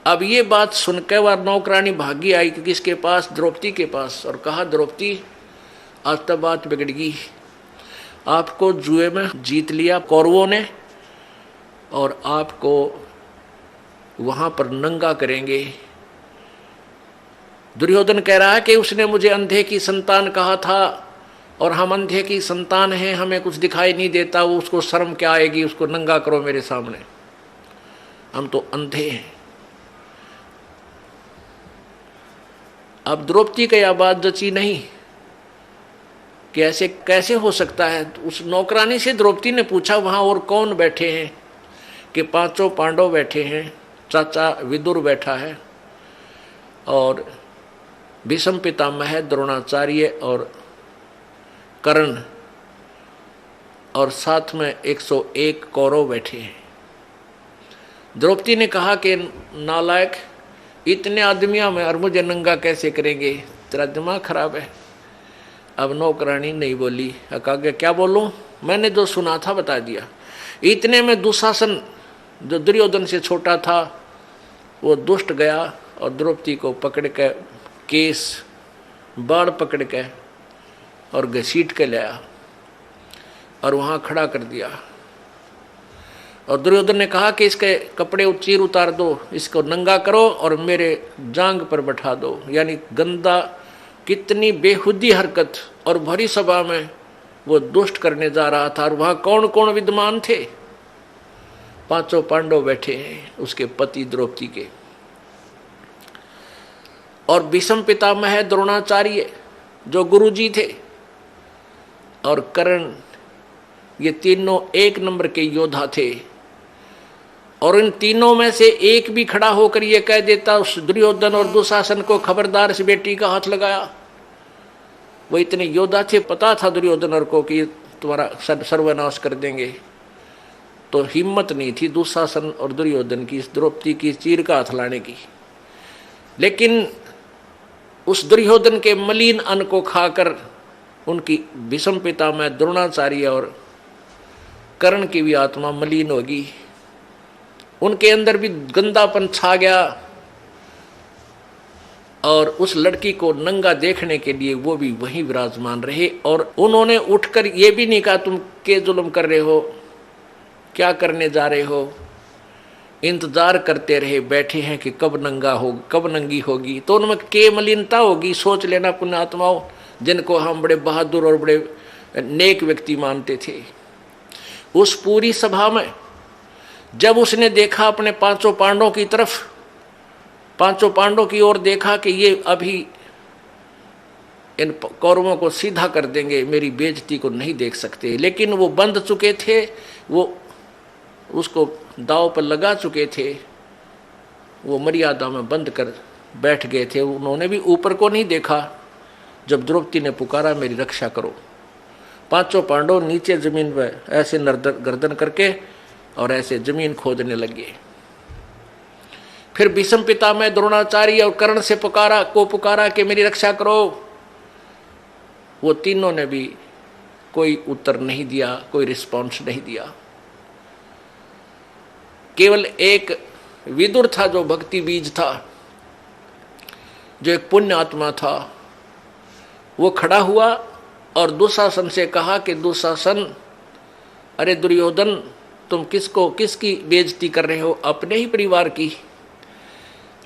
अब ये बात सुनकर वह नौकरानी भागी आई कि किसके पास, द्रौपदी के पास, और कहा द्रौपदी आज तक बात बिगड़ गई, आपको जुए में जीत लिया कौरवों ने और आपको वहां पर नंगा करेंगे। दुर्योधन कह रहा है कि उसने मुझे अंधे की संतान कहा था और हम अंधे की संतान हैं, हमें कुछ दिखाई नहीं देता, वो उसको शर्म क्या आएगी, उसको नंगा करो मेरे सामने, हम तो अंधे हैं। अब द्रौपदी का यह बात जची नहीं कि ऐसे कैसे हो सकता है। उस नौकरानी से द्रौपदी ने पूछा वहां और कौन बैठे हैं, कि पांचों पांडव बैठे हैं, चाचा विदुर बैठा है और भीष्म पितामह, द्रोणाचार्य और कर्ण, और साथ में 101 कौरव बैठे हैं। द्रौपदी ने कहा कि नालायक, इतने आदमियों में और मुझे नंगा कैसे करेंगे, तेरा दिमाग खराब है। अब नौकरानी नहीं बोली, कहा क्या बोलूं, मैंने जो सुना था बता दिया। इतने में दुशासन जो दुर्योधन से छोटा था वो दुष्ट गया और द्रौपदी को पकड़ के केस बाढ़ पकड़ के और घसीट के लाया और वहाँ खड़ा कर दिया। और दुर्योधन ने कहा कि इसके कपड़े चीर उतार दो, इसको नंगा करो और मेरे जांग पर बैठा दो। यानी गंदा, कितनी बेहुदी हरकत, और भरी सभा में वो दुष्ट करने जा रहा था। और वहाँ कौन कौन विद्यमान थे, पांचों पांडव बैठे हैं, उसके पति द्रौपदी के, और भीष्म पितामह द्रोणाचार्य जो गुरुजी थे, और कर्ण, ये तीनों एक नंबर के योद्धा थे। और इन तीनों में से एक भी खड़ा होकर ये कह देता उस दुर्योधन और दुशासन को, खबरदार इस बेटी का हाथ लगाया। वो इतने योद्धा थे, पता था दुर्योधन को कि तुम्हारा सर्वनाश कर देंगे, तो हिम्मत नहीं थी दुशासन और दुर्योधन की इस द्रौपदी की चीर का हाथ लाने की। लेकिन उस दुर्योधन के मलिन अन्न को खाकर उनकी भीष्म पितामह द्रोणाचार्य और कर्ण की भी आत्मा मलिन होगी, उनके अंदर भी गंदापन छा गया। और उस लड़की को नंगा देखने के लिए वो भी वहीं विराजमान रहे। और उन्होंने उठकर ये भी नहीं कहा तुम के जुल्म कर रहे हो, क्या करने जा रहे हो, इंतजार करते रहे, बैठे हैं कि कब नंगा हो, कब नंगी होगी। तो उनमें के मलिनता होगी। सोच लेना पुण्यात्माओं, जिनको हम बड़े बहादुर और बड़े नेक व्यक्ति मानते थे। उस पूरी सभा में जब उसने देखा अपने पांचों पांडवों की तरफ, पांचों पांडवों की ओर देखा कि ये अभी इन कौरवों को सीधा कर देंगे, मेरी बेइज्जती को नहीं देख सकते। लेकिन वो बंध चुके थे, वो उसको दांव पर लगा चुके थे, वो मर्यादा में बंद कर बैठ गए थे। उन्होंने भी ऊपर को नहीं देखा। जब द्रौपदी ने पुकारा मेरी रक्षा करो, पांचों पांडव नीचे जमीन पर ऐसे गर्दन करके और ऐसे जमीन खोदने लगे। फिर भीष्म पितामह द्रोणाचार्य और कर्ण से पुकारा कि मेरी रक्षा करो। वो तीनों ने भी कोई उत्तर नहीं दिया, कोई रिस्पॉन्स नहीं दिया। केवल एक विदुर था जो भक्ति बीज था, जो एक पुण्य आत्मा था, वो खड़ा हुआ और दुशासन से कहा कि दुशासन, अरे दुर्योधन, तुम किसकी बेइज्जती कर रहे हो, अपने ही परिवार की।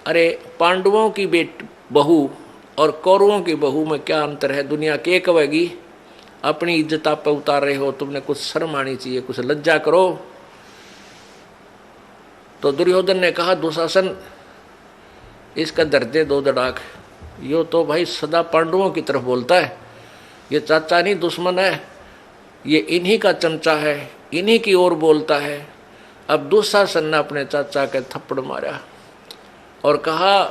अरे पांडवों की बहू और कौरवों की बहू में क्या अंतर है, दुनिया के कहेगी, अपनी इज्जत आप पे उतार रहे हो, तुमने कुछ शर्म आनी चाहिए, कुछ लज्जा करो। तो दुर्योधन ने कहा दुशासन, इसका दर्दे दो दड़ाक, यो तो भाई सदा पांडवों की तरफ बोलता है, ये चाचा नहीं दुश्मन है, ये इन्हीं का चमचा है, इन्हीं की ओर बोलता है। अब दुशासन ने अपने चाचा के थप्पड़ मारा और कहा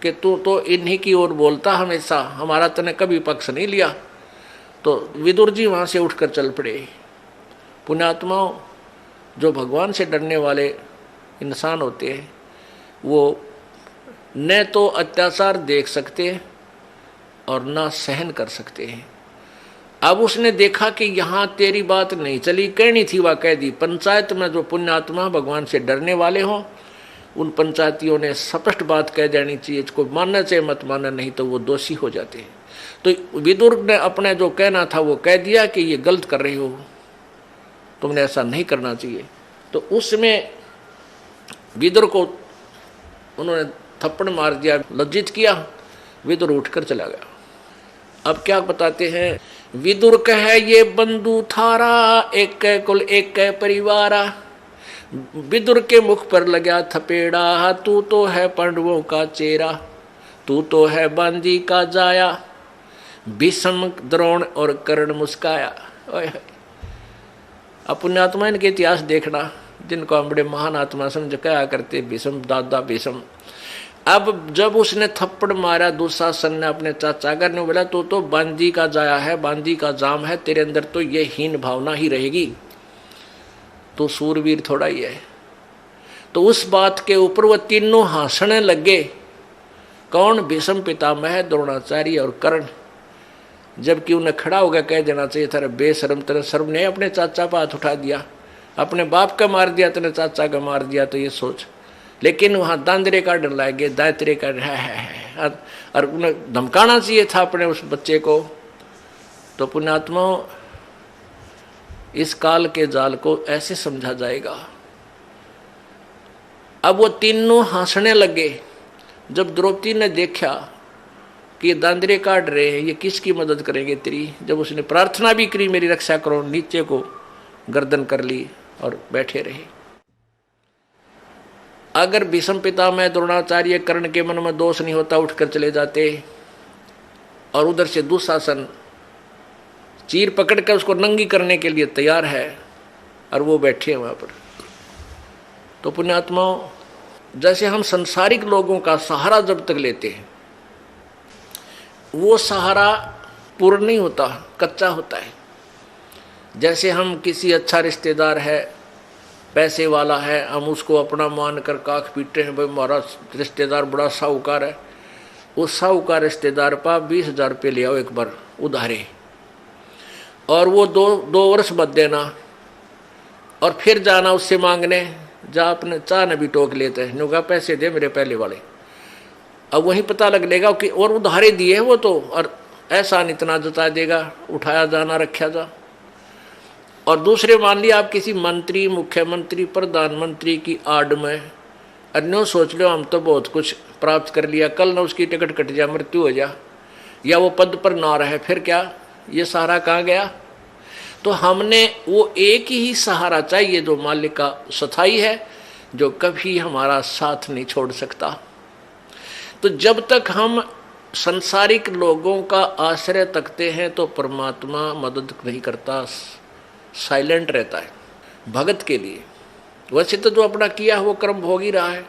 कि तू तो इन्हीं की ओर बोलता हमेशा, हमारा तूने कभी पक्ष नहीं लिया। तो विदुर जी वहाँ से उठकर चल पड़े। पुण्यात्माओं, जो भगवान से डरने वाले इंसान होते हैं, वो न तो अत्याचार देख सकते और ना सहन कर सकते हैं। अब उसने देखा कि यहाँ तेरी बात नहीं चली, कहनी थी वह कह दी। पंचायत में जो पुण्यात्मा भगवान से डरने वाले हों उन पंचायतियों ने स्पष्ट बात कह देनी चाहिए, इसको मानना चाहिए मत मानना, नहीं तो वो दोषी हो जाते हैं। तो विदुर ने अपने जो कहना था वो कह दिया कि ये गलत कर रही हो, तुमने ऐसा नहीं करना चाहिए। तो उसमें विदुर को उन्होंने थप्पड़ मार दिया, लज्जित किया, विदुर उठकर चला गया। अब क्या बताते हैं, विदुर कहे ये बंधु थारा, एक कुल एक परिवारा। विदुर के मुख पर लगा थपेड़ा, तू तो है पांडवों का चेहरा, तू तो है बांदी का जाया। भीष्म द्रोण और कर्ण मुस्काया। पुण्यात्मा इनके इतिहास देखना, जिनको हम बड़े महान आत्मा समझ कहा करते, भीष्म दादा भीष्म। अब जब उसने थप्पड़ मारा दुशासन ने अपने चाचा कर ने बोला तो बांदी का जाया है, बांदी का जाम है, तेरे अंदर तो ये हीन भावना ही रहेगी, तो सूरवीर थोड़ा ही है। तो उस बात के ऊपर वो तीनों हंसने लगे। कौन? भीष्म पितामह, द्रोणाचार्य और कर्ण। जबकि उन्हें खड़ा होकर कह देना चाहिए था, बेशर्म तेरे शर्म ने अपने चाचा पर हाथ उठा दिया, अपने बाप का मार दिया, तेरे चाचा का मार दिया, तो ये सोच। लेकिन वहां दांदरे का डर लागे, दायत्रे का है, और उन्हें धमकाना चाहिए था अपने उस बच्चे को। तो पुण्यात्मा इस काल के जाल को ऐसे समझा जाएगा। अब वो तीनों हंसने लगे। जब द्रौपदी ने देखा कि ये दांदरे काट रहे हैं, ये किसकी मदद करेंगे तेरी, जब उसने प्रार्थना भी करी मेरी रक्षा करो, नीचे को गर्दन कर ली और बैठे रहे। अगर भीष्म पितामह द्रोणाचार्य कर्ण के मन में दोष नहीं होता, उठकर चले जाते, और उधर से दुशासन चीर पकड़ कर उसको नंगी करने के लिए तैयार है, और वो बैठे हैं वहां पर। तो पुण्यात्माओं, जैसे हम संसारिक लोगों का सहारा जब तक लेते हैं, वो सहारा पूर्ण नहीं होता, कच्चा होता है। जैसे हम किसी अच्छा रिश्तेदार है, पैसे वाला है, हम उसको अपना मान कर काख पीटते हैं, भाई हमारा रिश्तेदार बड़ा साहूकार है। उस साहूकार रिश्तेदार पर 20,000 रुपये ले आओ एक बार उधारे, और वो दो वर्ष बाद देना, और फिर जाना उससे मांगने, जा अपने चाह न भी टोक लेते हैं, नुका पैसे दे मेरे पहले वाले। अब वहीं पता लग लेगा कि और उधारे दिए वो तो, और ऐसा इतना जता देगा, उठाया जाना रखा जा। और दूसरे मान लिया आप किसी मंत्री, मुख्यमंत्री, प्रधानमंत्री की आड़ में, अन्यों सोच लो हम तो बहुत कुछ प्राप्त कर लिया, कल ना उसकी टिकट कट जाए, मृत्यु हो जा, या वो पद पर ना रहे, फिर क्या, ये सहारा कहाँ गया? तो हमने वो एक ही सहारा चाहिए जो मालिक का स्थायी है, जो कभी हमारा साथ नहीं छोड़ सकता। तो जब तक हम संसारिक लोगों का आश्रय तकते हैं तो परमात्मा मदद नहीं करता, साइलेंट रहता है भगत के लिए। वैसे तो जो अपना किया वो कर्म भोग ही रहा है।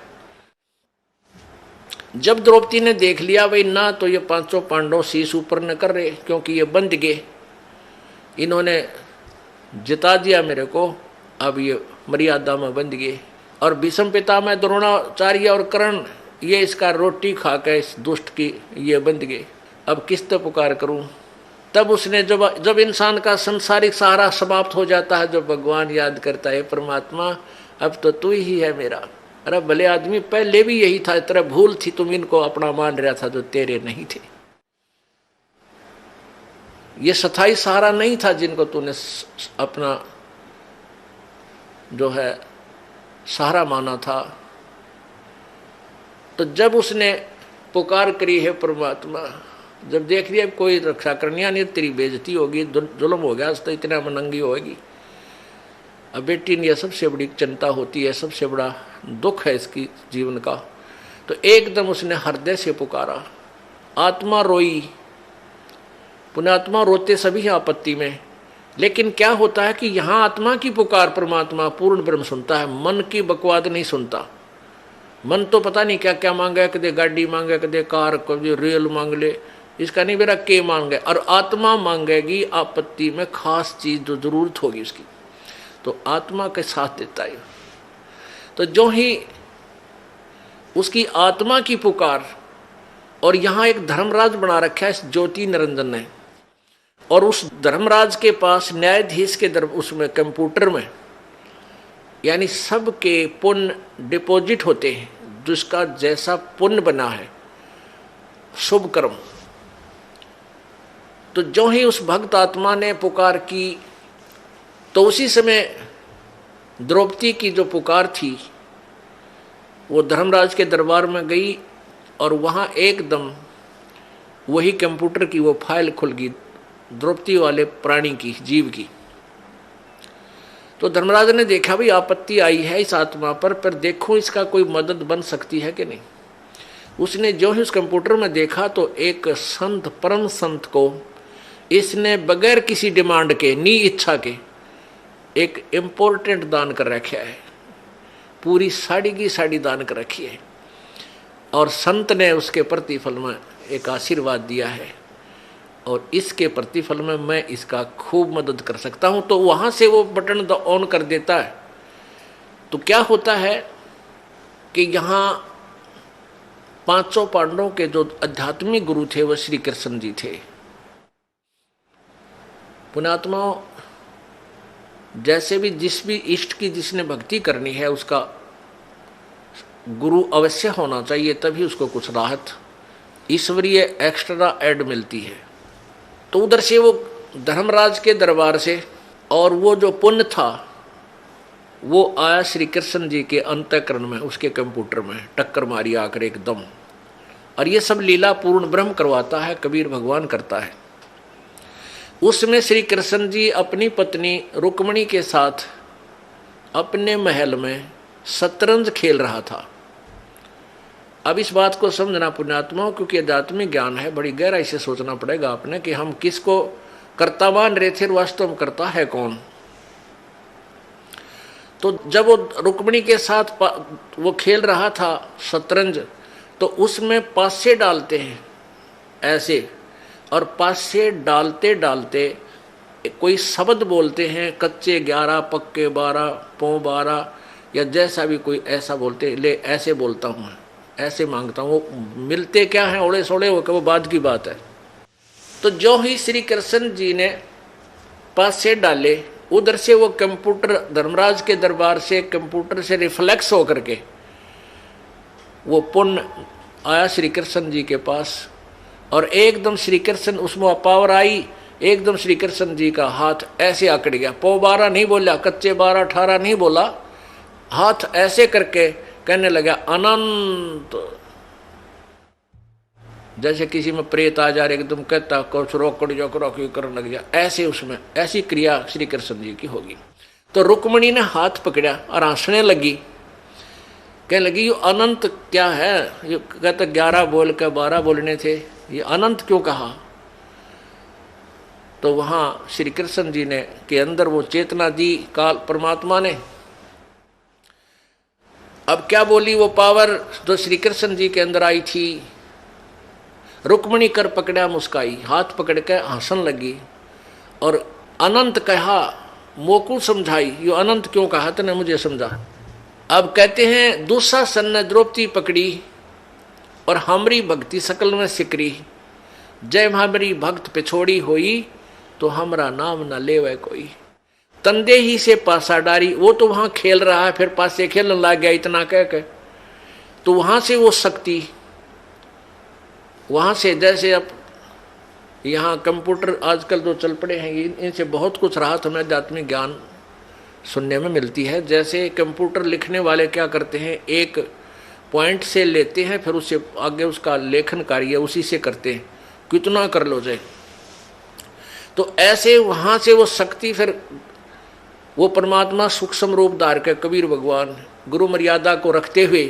जब द्रौपदी ने देख लिया भाई ना तो ये 500 पांडव शीश ऊपर न कर रहे, क्योंकि ये बंध गए, इन्होंने जिता दिया मेरे को, अब ये मर्यादा में बंध गए। और भीष्म पितामह द्रोणाचार्य और कर्ण ये इसका रोटी खा के इस दुष्ट की ये बंध गए, अब किस तो पुकार करूं। तब उसने जब इंसान का संसारिक सहारा समाप्त हो जाता है, जब भगवान याद करता है परमात्मा अब तो तू ही है मेरा। अरे भले आदमी पहले भी यही था, तेरा भूल थी, तुम इनको अपना मान रहा था जो तेरे नहीं थे। ये स्थायी सहारा नहीं था जिनको तूने अपना जो है सहारा माना था। तो जब उसने पुकार करी है परमात्मा, जब देख लिया कोई रक्षा करनी नहीं, तेरी बेइज्जती होगी, जुल्म हो गया, तो इतना मनंगी होगी। अब बेटी ने यह सबसे बड़ी चिंता होती है, सबसे बड़ा दुख है इसकी जीवन का। तो एकदम उसने हृदय से पुकारा, आत्मा रोई। पुण्यात्मा रोते सभी हैं आपत्ति में, लेकिन क्या होता है कि यहाँ आत्मा की पुकार परमात्मा पूर्ण ब्रह्म सुनता है, मन की बकवाद नहीं सुनता। मन तो पता नहीं क्या क्या मांगे, कदे गाड़ी मांगे, कदे कार, कदे रेल मांग ले, इसका नहीं मेरा के मांगे। और आत्मा मांगेगी आपत्ति में खास चीज जो जरूरत होगी उसकी, तो आत्मा के साथ देता है। तो जो ही उसकी आत्मा की पुकार और यहाँ एक धर्मराज बना रखा है इस ज्योति निरंजन ने, और उस धर्मराज के पास न्यायाधीश के उसमें कंप्यूटर में यानी सबके पुण्य डिपॉजिट होते हैं, जिसका जैसा पुण्य बना है शुभ कर्म। तो जो ही उस भक्त आत्मा ने पुकार की तो उसी समय द्रौपदी की जो पुकार थी वो धर्मराज के दरबार में गई और वहाँ एकदम वही कंप्यूटर की वो फाइल खुल गई द्रौपदी वाले प्राणी की, जीव की। तो धर्मराज ने देखा भी आपत्ति आई है इस आत्मा पर देखो इसका कोई मदद बन सकती है कि नहीं। उसने जो ही उस कंप्यूटर में देखा तो एक संत, परम संत को इसने बगैर किसी डिमांड के, नी इच्छा के एक इम्पोर्टेंट दान कर रखा है, पूरी साड़ी की साड़ी दान कर रखी है, और संत ने उसके प्रतिफल में एक आशीर्वाद दिया है और इसके प्रतिफल में मैं इसका खूब मदद कर सकता हूं। तो वहां से वो बटन ऑन कर देता है। तो क्या होता है कि यहाँ पांचों पांडवों के जो आध्यात्मिक गुरु थे वो श्री कृष्ण जी थे। पुण्यात्माओं, जैसे भी जिस भी इष्ट की जिसने भक्ति करनी है उसका गुरु अवश्य होना चाहिए, तभी उसको कुछ राहत ईश्वरीय एक्स्ट्रा ऐड मिलती है। तो उधर से वो धर्मराज के दरबार से और वो जो पुण्य था वो आया श्री कृष्ण जी के अंतःकरण में, उसके कंप्यूटर में टक्कर मारी आकर एकदम। और ये सब लीला पूर्ण ब्रह्म करवाता है, कबीर भगवान करता है। उसमें श्री कृष्ण जी अपनी पत्नी रुक्मणी के साथ अपने महल में शतरंज खेल रहा था। अब इस बात को समझना पुण्यात्माओं, क्योंकि आध्यात्मिक ज्ञान है, बड़ी गहराई से सोचना पड़ेगा आपने कि हम किसको कर्ता मान रहे थे, वास्तव में करता है कौन। तो जब वो रुक्मणी के साथ वो खेल रहा था शतरंज, तो उसमें पासे डालते हैं ऐसे, और पासे डालते डालते कोई शब्द बोलते हैं, कच्चे 11 पक्के 12 पौ 12 या जैसा भी कोई ऐसा बोलते, ले ऐसे बोलता हूँ मैं, ऐसे मांगता हूँ। वो मिलते क्या हैं ओड़े सोड़े, वो बाद की बात है। तो जो ही श्री कृष्ण जी ने पासे डाले, उधर से वो कंप्यूटर धर्मराज के दरबार से कंप्यूटर से रिफ्लेक्स होकर के वो पुण्य आया श्री कृष्ण जी के पास, और एकदम श्री कृष्ण उसमें पावर आई, एकदम श्री कृष्ण जी का हाथ ऐसे आकड़ गया। पौ 12 नहीं बोला, कच्चे 12 18 नहीं बोला, हाथ ऐसे करके कहने लगा अनंत। जैसे किसी में प्रेत आ जा रहे एकदम कहता कुछ रोकड़ जो करने लग जा, ऐसे उसमें ऐसी क्रिया श्री कृष्ण जी की होगी। तो रुक्मणी ने हाथ पकड़ा और हंसने लगी, कहने लगी ये अनंत क्या है, ये कहते 11 बोल के 12 बोलने थे, ये अनंत क्यों कहा। तो वहां श्री कृष्ण जी ने के अंदर वो चेतना दी काल परमात्मा ने। अब क्या बोली वो पावर जो श्री कृष्ण जी के अंदर आई थी, रुक्मणी कर पकड़ा मुस्काई, हाथ पकड़ के हंसन लगी और अनंत कहा, मोकू समझाई, यो अनंत क्यों कहा तने मुझे समझा। अब कहते हैं दुशासन ने द्रौपदी पकड़ी और हमारी भक्ति सकल में सिकरी, जय हमारी भक्त पिछोड़ी होई तो हमारा नाम न लेवे कोई। तंदे ही से पासा डारी, वो तो वहां खेल रहा है फिर पासे खेलने लग गया इतना कह के, तो वहां से वो शक्ति, वहां से जैसे अब यहाँ कंप्यूटर आजकल जो चल पड़े हैं इनसे बहुत कुछ राहत हमें आध्यात्मिक ज्ञान सुनने में मिलती है। जैसे कंप्यूटर लिखने वाले क्या करते हैं, एक पॉइंट से लेते हैं फिर उससे आगे उसका लेखन कार्य उसी से करते हैं, कितना कर लो जाए। तो ऐसे वहाँ से वो शक्ति फिर वो परमात्मा सूक्ष्म रूप धार के कबीर भगवान गुरु मर्यादा को रखते हुए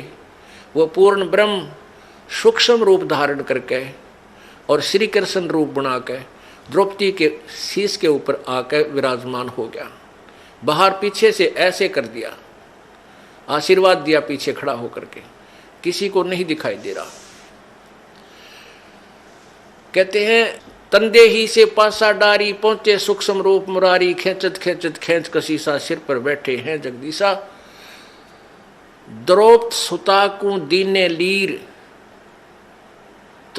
वो पूर्ण ब्रह्म सूक्ष्म रूप धारण करके और श्री कृष्ण रूप बना के द्रौपदी के शीश के ऊपर आकर विराजमान हो गया। बाहर पीछे से ऐसे कर दिया, आशीर्वाद दिया पीछे खड़ा होकर के, किसी को नहीं दिखाई दे रहा। कहते हैं तंदे ही से पासा डारी, पहुंचे सूक्ष्म रूप मुरारी, खेचत खेचत खेच कसीसा, सिर पर बैठे हैं जगदीशा। द्रौपद सुता को दीने लीर,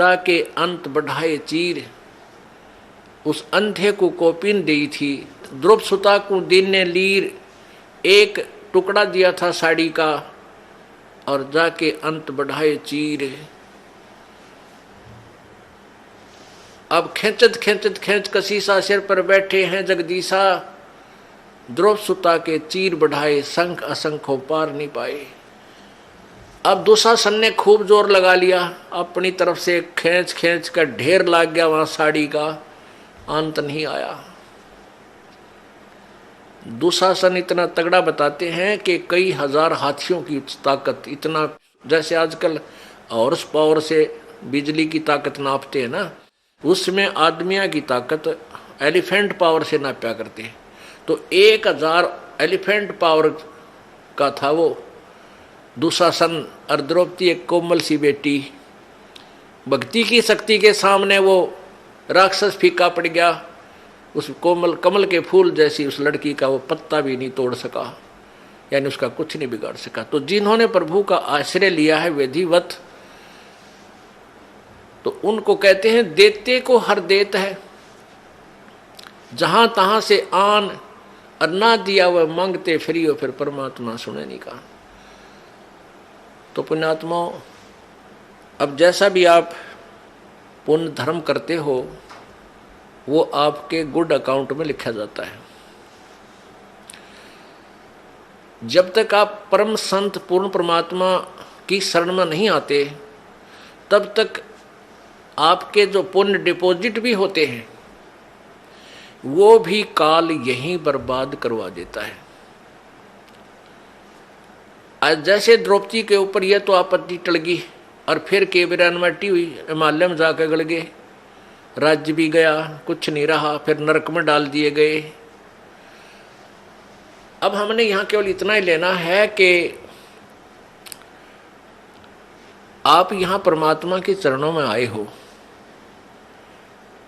जाके अंत बढ़ाए चीर। उस अंधे को कोपिन दी थी, द्रुप सुता को दिन ने लीर, एक टुकड़ा दिया था साड़ी का और जाके अंत बढ़ाए चीर। अब खेचत खेचत खेच कसीसा सिर पर बैठे हैं जगदीशा, द्रुप सुता के चीर बढ़ाए संख असंख्यों पार नहीं पाए। अब दुशासन ने खूब जोर लगा लिया, अपनी तरफ से खींच खींच कर ढेर लाग गया वहां साड़ी का, अंत नहीं आया। दुशासन इतना तगड़ा बताते हैं कि कई हजार हाथियों की ताकत, इतना जैसे आजकल हॉर्स पावर से बिजली की ताकत नापते हैं ना, उसमें आदमियों की ताकत एलिफेंट पावर से नापा करते हैं। तो 1000 एलिफेंट पावर का था वो दुशासन। और द्रौपदी एक कोमल सी बेटी, भक्ति की शक्ति के सामने वो राक्षस फीका पड़ गया। उस कोमल कमल के फूल जैसी उस लड़की का वो पत्ता भी नहीं तोड़ सका, यानी उसका कुछ नहीं बिगाड़ सका। तो जिन्होंने प्रभु का आश्रय लिया है विधिवत, तो उनको कहते हैं देते को हर देत है, जहां तहां से आन और ना दिया वह मांगते फ्री हो, फिर परमात्मा सुने नहीं कहा। तो पुण्यात्माओं, अब जैसा भी आप पुण्य धर्म करते हो वो आपके गुड अकाउंट में लिखा जाता है। जब तक आप परम संत पूर्ण परमात्मा की शरण में नहीं आते, तब तक आपके जो पुण्य डिपॉजिट भी होते हैं वो भी काल यहीं बर्बाद करवा देता है। आज जैसे द्रौपदी के ऊपर यह तो आपत्ति टल गई और फिर केवरानवटी हुई, हिमालय में जाकर गड़ गए, राज्य भी गया, कुछ नहीं रहा, फिर नरक में डाल दिए गए। अब हमने यहां केवल इतना ही लेना है कि आप यहां परमात्मा के चरणों में आए हो,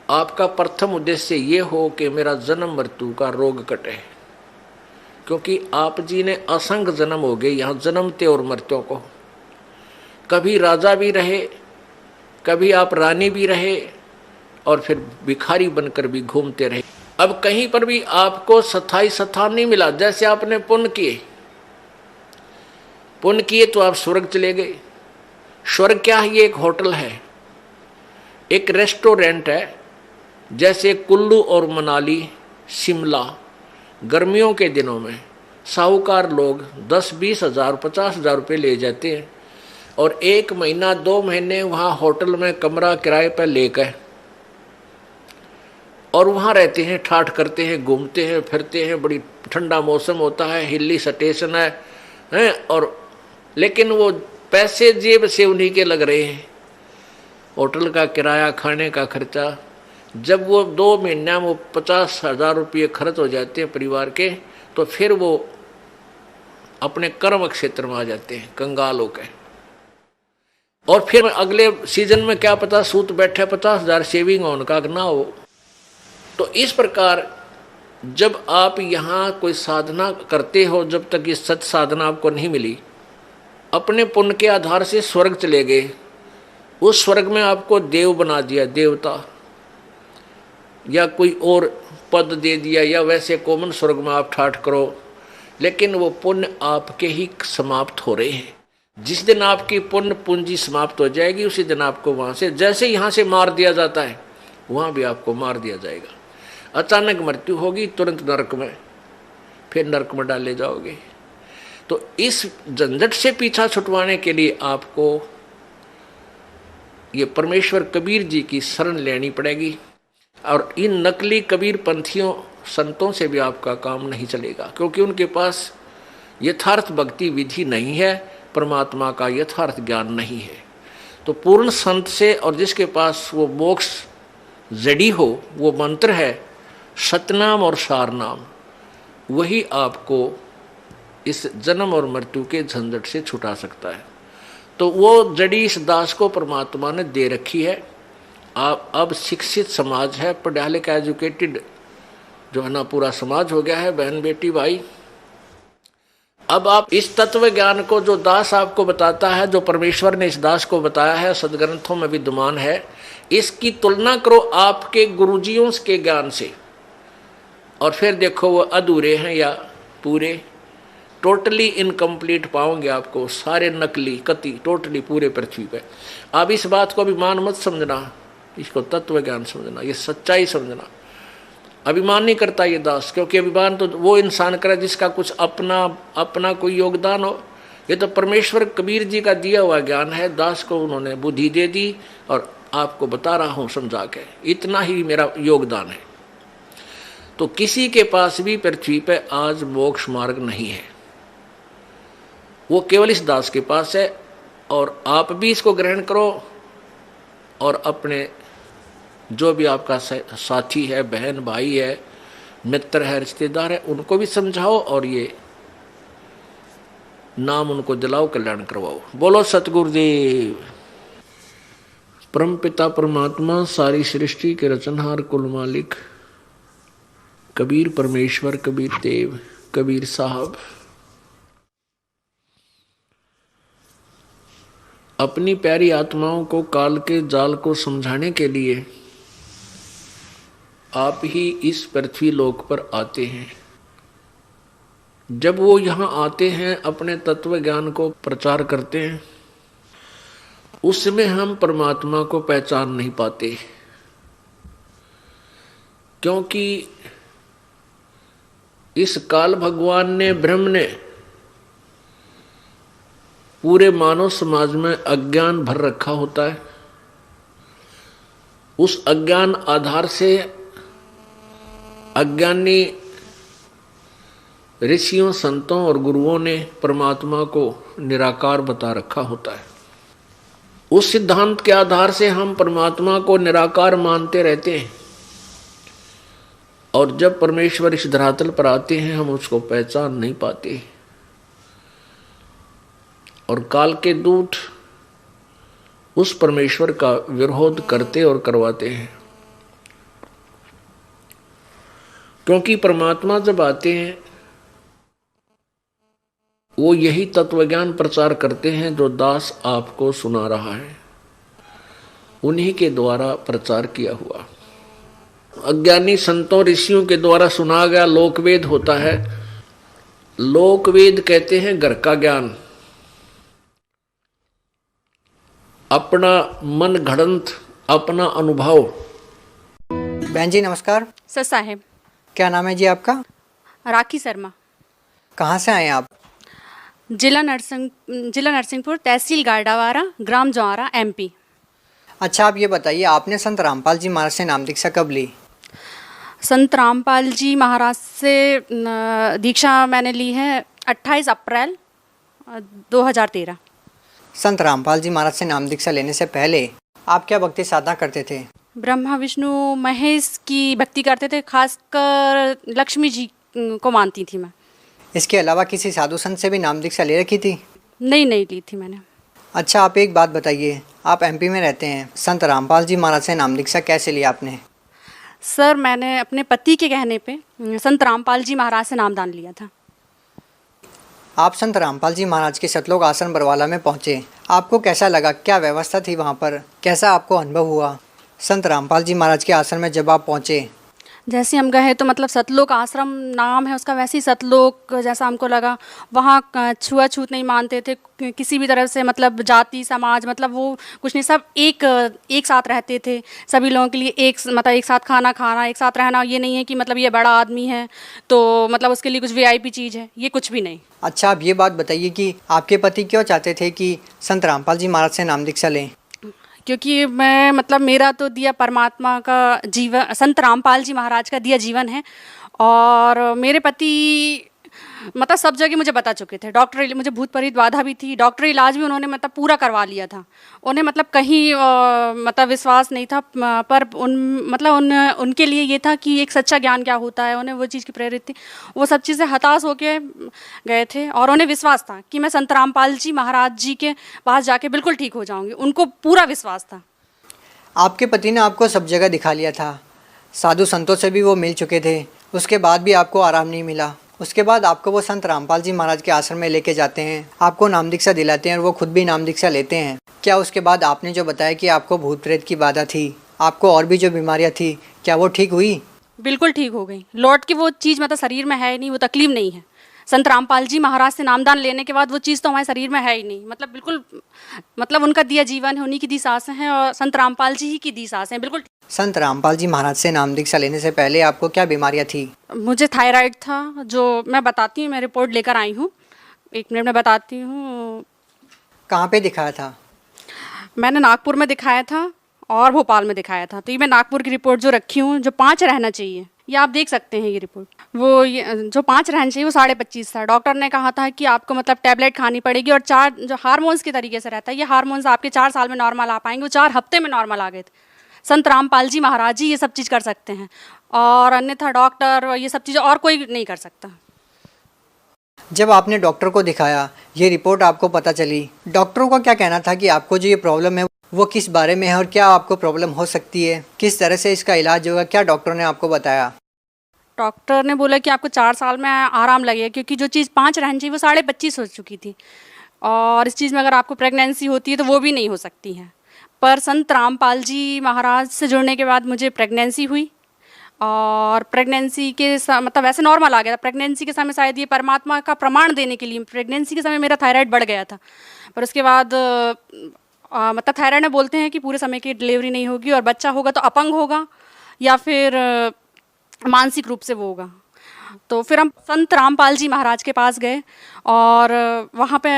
आपका प्रथम उद्देश्य ये हो कि मेरा जन्म मृत्यु का रोग कटे, क्योंकि आप जी ने असंख्य जन्म हो गए यहाँ जन्मते और मरते को। कभी राजा भी रहे, कभी आप रानी भी रहे, और फिर भिखारी बनकर भी घूमते रहे। अब कहीं पर भी आपको स्थायी स्थान नहीं मिला। जैसे आपने पुण्य किए तो आप स्वर्ग चले गए। स्वर्ग क्या है? ये एक होटल है, एक रेस्टोरेंट है। जैसे कुल्लू और मनाली, शिमला, गर्मियों के दिनों में साहूकार लोग 10-20 हजार 50 हजार रुपये ले जाते हैं और 1 महीना 2 महीने वहाँ होटल में कमरा किराए पर लेकर और वहाँ रहते हैं, ठाठ करते हैं, घूमते हैं, फिरते हैं। बड़ी ठंडा मौसम होता है, हिली स्टेशन है और लेकिन वो पैसे जेब से उन्हीं के लग रहे हैं, होटल का किराया, खाने का खर्चा। जब वो 2 महीना वो 50 हजार रुपये खर्च हो जाते हैं परिवार के, तो फिर वो अपने कर्म क्षेत्र में आ जाते हैं कंगाल होकर। और फिर अगले सीजन में क्या पता सूत बैठे 50 हजार सेविंग उनका ना हो। तो इस प्रकार जब आप यहाँ कोई साधना करते हो, जब तक ये सच साधना आपको नहीं मिली, अपने पुण्य के आधार से स्वर्ग चले गए। उस स्वर्ग में आपको देव बना दिया, देवता, या कोई और पद दे दिया, या वैसे कॉमन स्वर्ग में आप ठाठ करो, लेकिन वो पुण्य आपके ही समाप्त हो रहे हैं। जिस दिन आपकी पुण्य पूंजी समाप्त हो जाएगी, उसी दिन आपको वहां से, जैसे यहाँ से मार दिया जाता है, वहां भी आपको मार दिया जाएगा। अचानक मृत्यु होगी, तुरंत नरक में, फिर नरक में डाले जाओगे। तो इस झंझट से पीछा छुटवाने के लिए आपको ये परमेश्वर कबीर जी की शरण लेनी पड़ेगी। और इन नकली कबीर पंथियों संतों से भी आपका काम नहीं चलेगा, क्योंकि उनके पास यथार्थ भक्ति विधि नहीं है, परमात्मा का यथार्थ ज्ञान नहीं है। तो पूर्ण संत से, और जिसके पास वो मोक्ष जड़ी हो, वो मंत्र है सतनाम और सारनाम, वही आपको इस जन्म और मृत्यु के झंझट से छुटा सकता है। तो वो जड़ी इस दास को परमात्मा ने दे रखी है। आप अब शिक्षित समाज है, पढ़ा लिखा एजुकेटेड जो है ना पूरा समाज हो गया है, बहन बेटी भाई। अब आप इस तत्व ज्ञान को जो दास आपको बताता है, जो परमेश्वर ने इस दास को बताया है, सदग्रंथों में विद्यमान है, इसकी तुलना करो आपके गुरुजियों के ज्ञान से, और फिर देखो वो अधूरे हैं या पूरे। टोटली इनकम्प्लीट पाओगे आपको, सारे नकली कति टोटली पूरे पृथ्वी पे। अब इस बात को अभिमान मत समझना, इसको तत्व ज्ञान समझना, ये सच्चाई समझना। अभिमान नहीं करता ये दास, क्योंकि अभिमान तो वो इंसान करे जिसका कुछ अपना कोई योगदान हो। ये तो परमेश्वर कबीर जी का दिया हुआ ज्ञान है, दास को उन्होंने बुद्धि दे दी और आपको बता रहा हूँ समझा के, इतना ही मेरा योगदान है। तो किसी के पास भी पृथ्वी पे आज मोक्ष मार्ग नहीं है, वो केवल इस दास के पास है। और आप भी इसको ग्रहण करो और अपने जो भी आपका साथी है, बहन भाई है, मित्र है, रिश्तेदार है, उनको भी समझाओ और ये नाम उनको दिलाओ, कल्याण करवाओ। बोलो सतगुरुदेव। परम पिता परमात्मा, सारी सृष्टि के रचनहार, कुल मालिक कबीर परमेश्वर, कबीर देव, कबीर साहब अपनी प्यारी आत्माओं को काल के जाल को समझाने के लिए आप ही इस पृथ्वी लोक पर आते हैं। जब वो यहाँ आते हैं, अपने तत्व ज्ञान को प्रचार करते हैं, उसमें हम परमात्मा को पहचान नहीं पाते, क्योंकि इस काल भगवान ने, ब्रह्म ने पूरे मानव समाज में अज्ञान भर रखा होता है। उस अज्ञान आधार से अज्ञानी ऋषियों, संतों और गुरुओं ने परमात्मा को निराकार बता रखा होता है। उस सिद्धांत के आधार से हम परमात्मा को निराकार मानते रहते हैं, और जब परमेश्वर इस धरातल पर आते हैं हम उसको पहचान नहीं पाते, और काल के दूत उस परमेश्वर का विरोध करते और करवाते हैं। क्योंकि परमात्मा जब आते हैं वो यही तत्वज्ञान प्रचार करते हैं जो दास आपको सुना रहा है, उन्हीं के द्वारा प्रचार किया हुआ। अज्ञानी संतों ऋषियों के द्वारा सुना गया लोकवेद होता है। लोकवेद कहते हैं घर का ज्ञान, अपना मन घड़ंत, अपना अनुभव। बहन जी नमस्कार। सर साहेब। क्या नाम है जी आपका? राखी शर्मा। कहाँ से आए आप? जिला नरसिंहपुर, तहसील गारडावारा, ग्राम जौरा, MP। अच्छा, आप ये बताइए, आपने संत रामपाल जी महाराज से नाम दीक्षा कब ली? संत रामपाल जी महाराज से दीक्षा मैंने ली है 28 अप्रैल 2013। संत रामपाल जी महाराज से नाम दीक्षा लेने से पहले आप क्या भक्ति साधना करते थे? ब्रह्मा विष्णु महेश की भक्ति करते थे, खासकर लक्ष्मी जी को मानती थी मैं। इसके अलावा किसी साधु संत से भी नाम दीक्षा ले रखी थी? नहीं ली थी मैंने। अच्छा, आप एक बात बताइए, आप MP में रहते हैं, संत रामपाल जी महाराज से नाम दीक्षा कैसे लिया आपने? सर मैंने अपने पति के कहने पे संत रामपाल जी महाराज से नामदान लिया था। आप संत रामपाल जी महाराज के सतलोक आश्रम बरवाला में पहुँचे, आपको कैसा लगा? क्या व्यवस्था थी वहाँ पर? कैसा आपको अनुभव हुआ संत रामपाल जी महाराज के आश्रम में जब आप पहुँचे? जैसे हम गए तो मतलब सतलोक आश्रम नाम है उसका, वैसे ही सतलोक जैसा हमको लगा। वहाँ छुआछूत नहीं मानते थे किसी भी तरफ से, मतलब जाति समाज मतलब वो कुछ नहीं, सब एक साथ रहते थे। सभी लोगों के लिए एक साथ खाना खाना, एक साथ रहना। ये नहीं है कि मतलब ये बड़ा आदमी है तो मतलब उसके लिए कुछ VIP चीज़ है, ये कुछ भी नहीं। अच्छा, आप ये बात बताइए कि आपके पति क्यों चाहते थे कि संत रामपाल जी महाराज से नाम दीक्षा लें? क्योंकि मैं मतलब मेरा तो दिया परमात्मा का जीवन, संत रामपाल जी महाराज का दिया जीवन है। और मेरे पति मतलब सब जगह मुझे बता चुके थे। डॉक्टर, मुझे भूत प्रेत बाधा भी थी, डॉक्टर इलाज भी उन्होंने मतलब पूरा करवा लिया था। उन्हें मतलब कहीं मतलब विश्वास नहीं था, पर उनके लिए ये था कि एक सच्चा ज्ञान क्या होता है, उन्हें वो चीज़ की प्रेरित थी। वो सब चीज़ें हताश होके गए थे और उन्हें विश्वास था कि मैं संत रामपाल जी महाराज जी के पास जाके बिल्कुल ठीक हो जाऊँगी। उनको पूरा विश्वास था। आपके पति ने आपको सब जगह दिखा लिया था, साधु संतों से भी वो मिल चुके थे, उसके बाद भी आपको आराम नहीं मिला। उसके बाद आपको वो संत रामपाल जी महाराज के आश्रम में लेके जाते हैं, आपको नाम दीक्षा दिलाते हैं और वो खुद भी नाम दीक्षा लेते हैं। क्या उसके बाद आपने जो बताया कि आपको भूत प्रेत की बाधा थी, आपको और भी जो बीमारियां थी, क्या वो ठीक हुई? बिल्कुल ठीक हो गई। लौट के वो चीज़ मतलब शरीर में है ही नहीं, वो तकलीफ नहीं है। संत रामपाल जी महाराज से नामदान लेने के बाद वो चीज़ तो हमारे शरीर में है ही नहीं। मतलब बिल्कुल, मतलब उनका दिया जीवन है, उन्हीं की दी सांसें हैं और संत रामपाल जी ही की दी सांसें हैं। बिल्कुल। संत रामपाल जी महाराज से नाम दीक्षा लेने से पहले आपको क्या बीमारियां थी? मुझे थायराइड था, जो मैं बताती हूँ, मैं रिपोर्ट लेकर आई हूँ, 1 मिनट में बताती हूँ। कहाँ पे दिखाया था? मैंने नागपुर में दिखाया था और भोपाल में दिखाया था। तो ये मैं नागपुर की रिपोर्ट जो रखी हूँ, जो 5 रहना चाहिए, ये आप देख सकते हैं। ये रिपोर्ट वो ये जो 5 रहना चाहिए वो 25.5 था। डॉक्टर ने कहा था कि आपको मतलब टैबलेट खानी पड़ेगी और 4 जो हार्मोन्स के तरीके से रहता है, ये हार्मोन्स आपके 4 साल में नॉर्मल आ पाएंगे, वो 4 हफ्ते में नॉर्मल आ गए थे। संत रामपाल जी महाराज जी ये सब चीज़ कर सकते हैं और अन्यथा डॉक्टर ये सब चीज़ें और कोई नहीं कर सकता। जब आपने डॉक्टर को दिखाया, ये रिपोर्ट आपको पता चली, डॉक्टरों का क्या कहना था कि आपको जो ये प्रॉब्लम है वो किस बारे में है और क्या आपको प्रॉब्लम हो सकती है, किस तरह से इसका इलाज होगा, क्या डॉक्टर ने आपको बताया? डॉक्टर ने बोला कि आपको 4 साल में आराम लगेगा, क्योंकि जो चीज़ 5 रहनी चाहिए वो 25.5 हो चुकी थी और इस चीज़ में अगर आपको प्रेगनेंसी होती है तो वो भी नहीं हो सकती है। पर संत रामपाल जी महाराज से जुड़ने के बाद मुझे प्रेगनेंसी हुई और प्रेगनेंसी के मतलब वैसे नॉर्मल आ गया था। प्रेगनेंसी के समय शायद ये परमात्मा का प्रमाण देने के लिए, प्रेगनेंसी के समय मेरा थायराइड बढ़ गया था, पर उसके बाद मतलब थायराइड में बोलते हैं कि पूरे समय की डिलीवरी नहीं होगी और बच्चा होगा तो अपंग होगा या फिर मानसिक रूप से वो होगा। तो फिर हम संत रामपाल जी महाराज के पास गए और वहाँ पे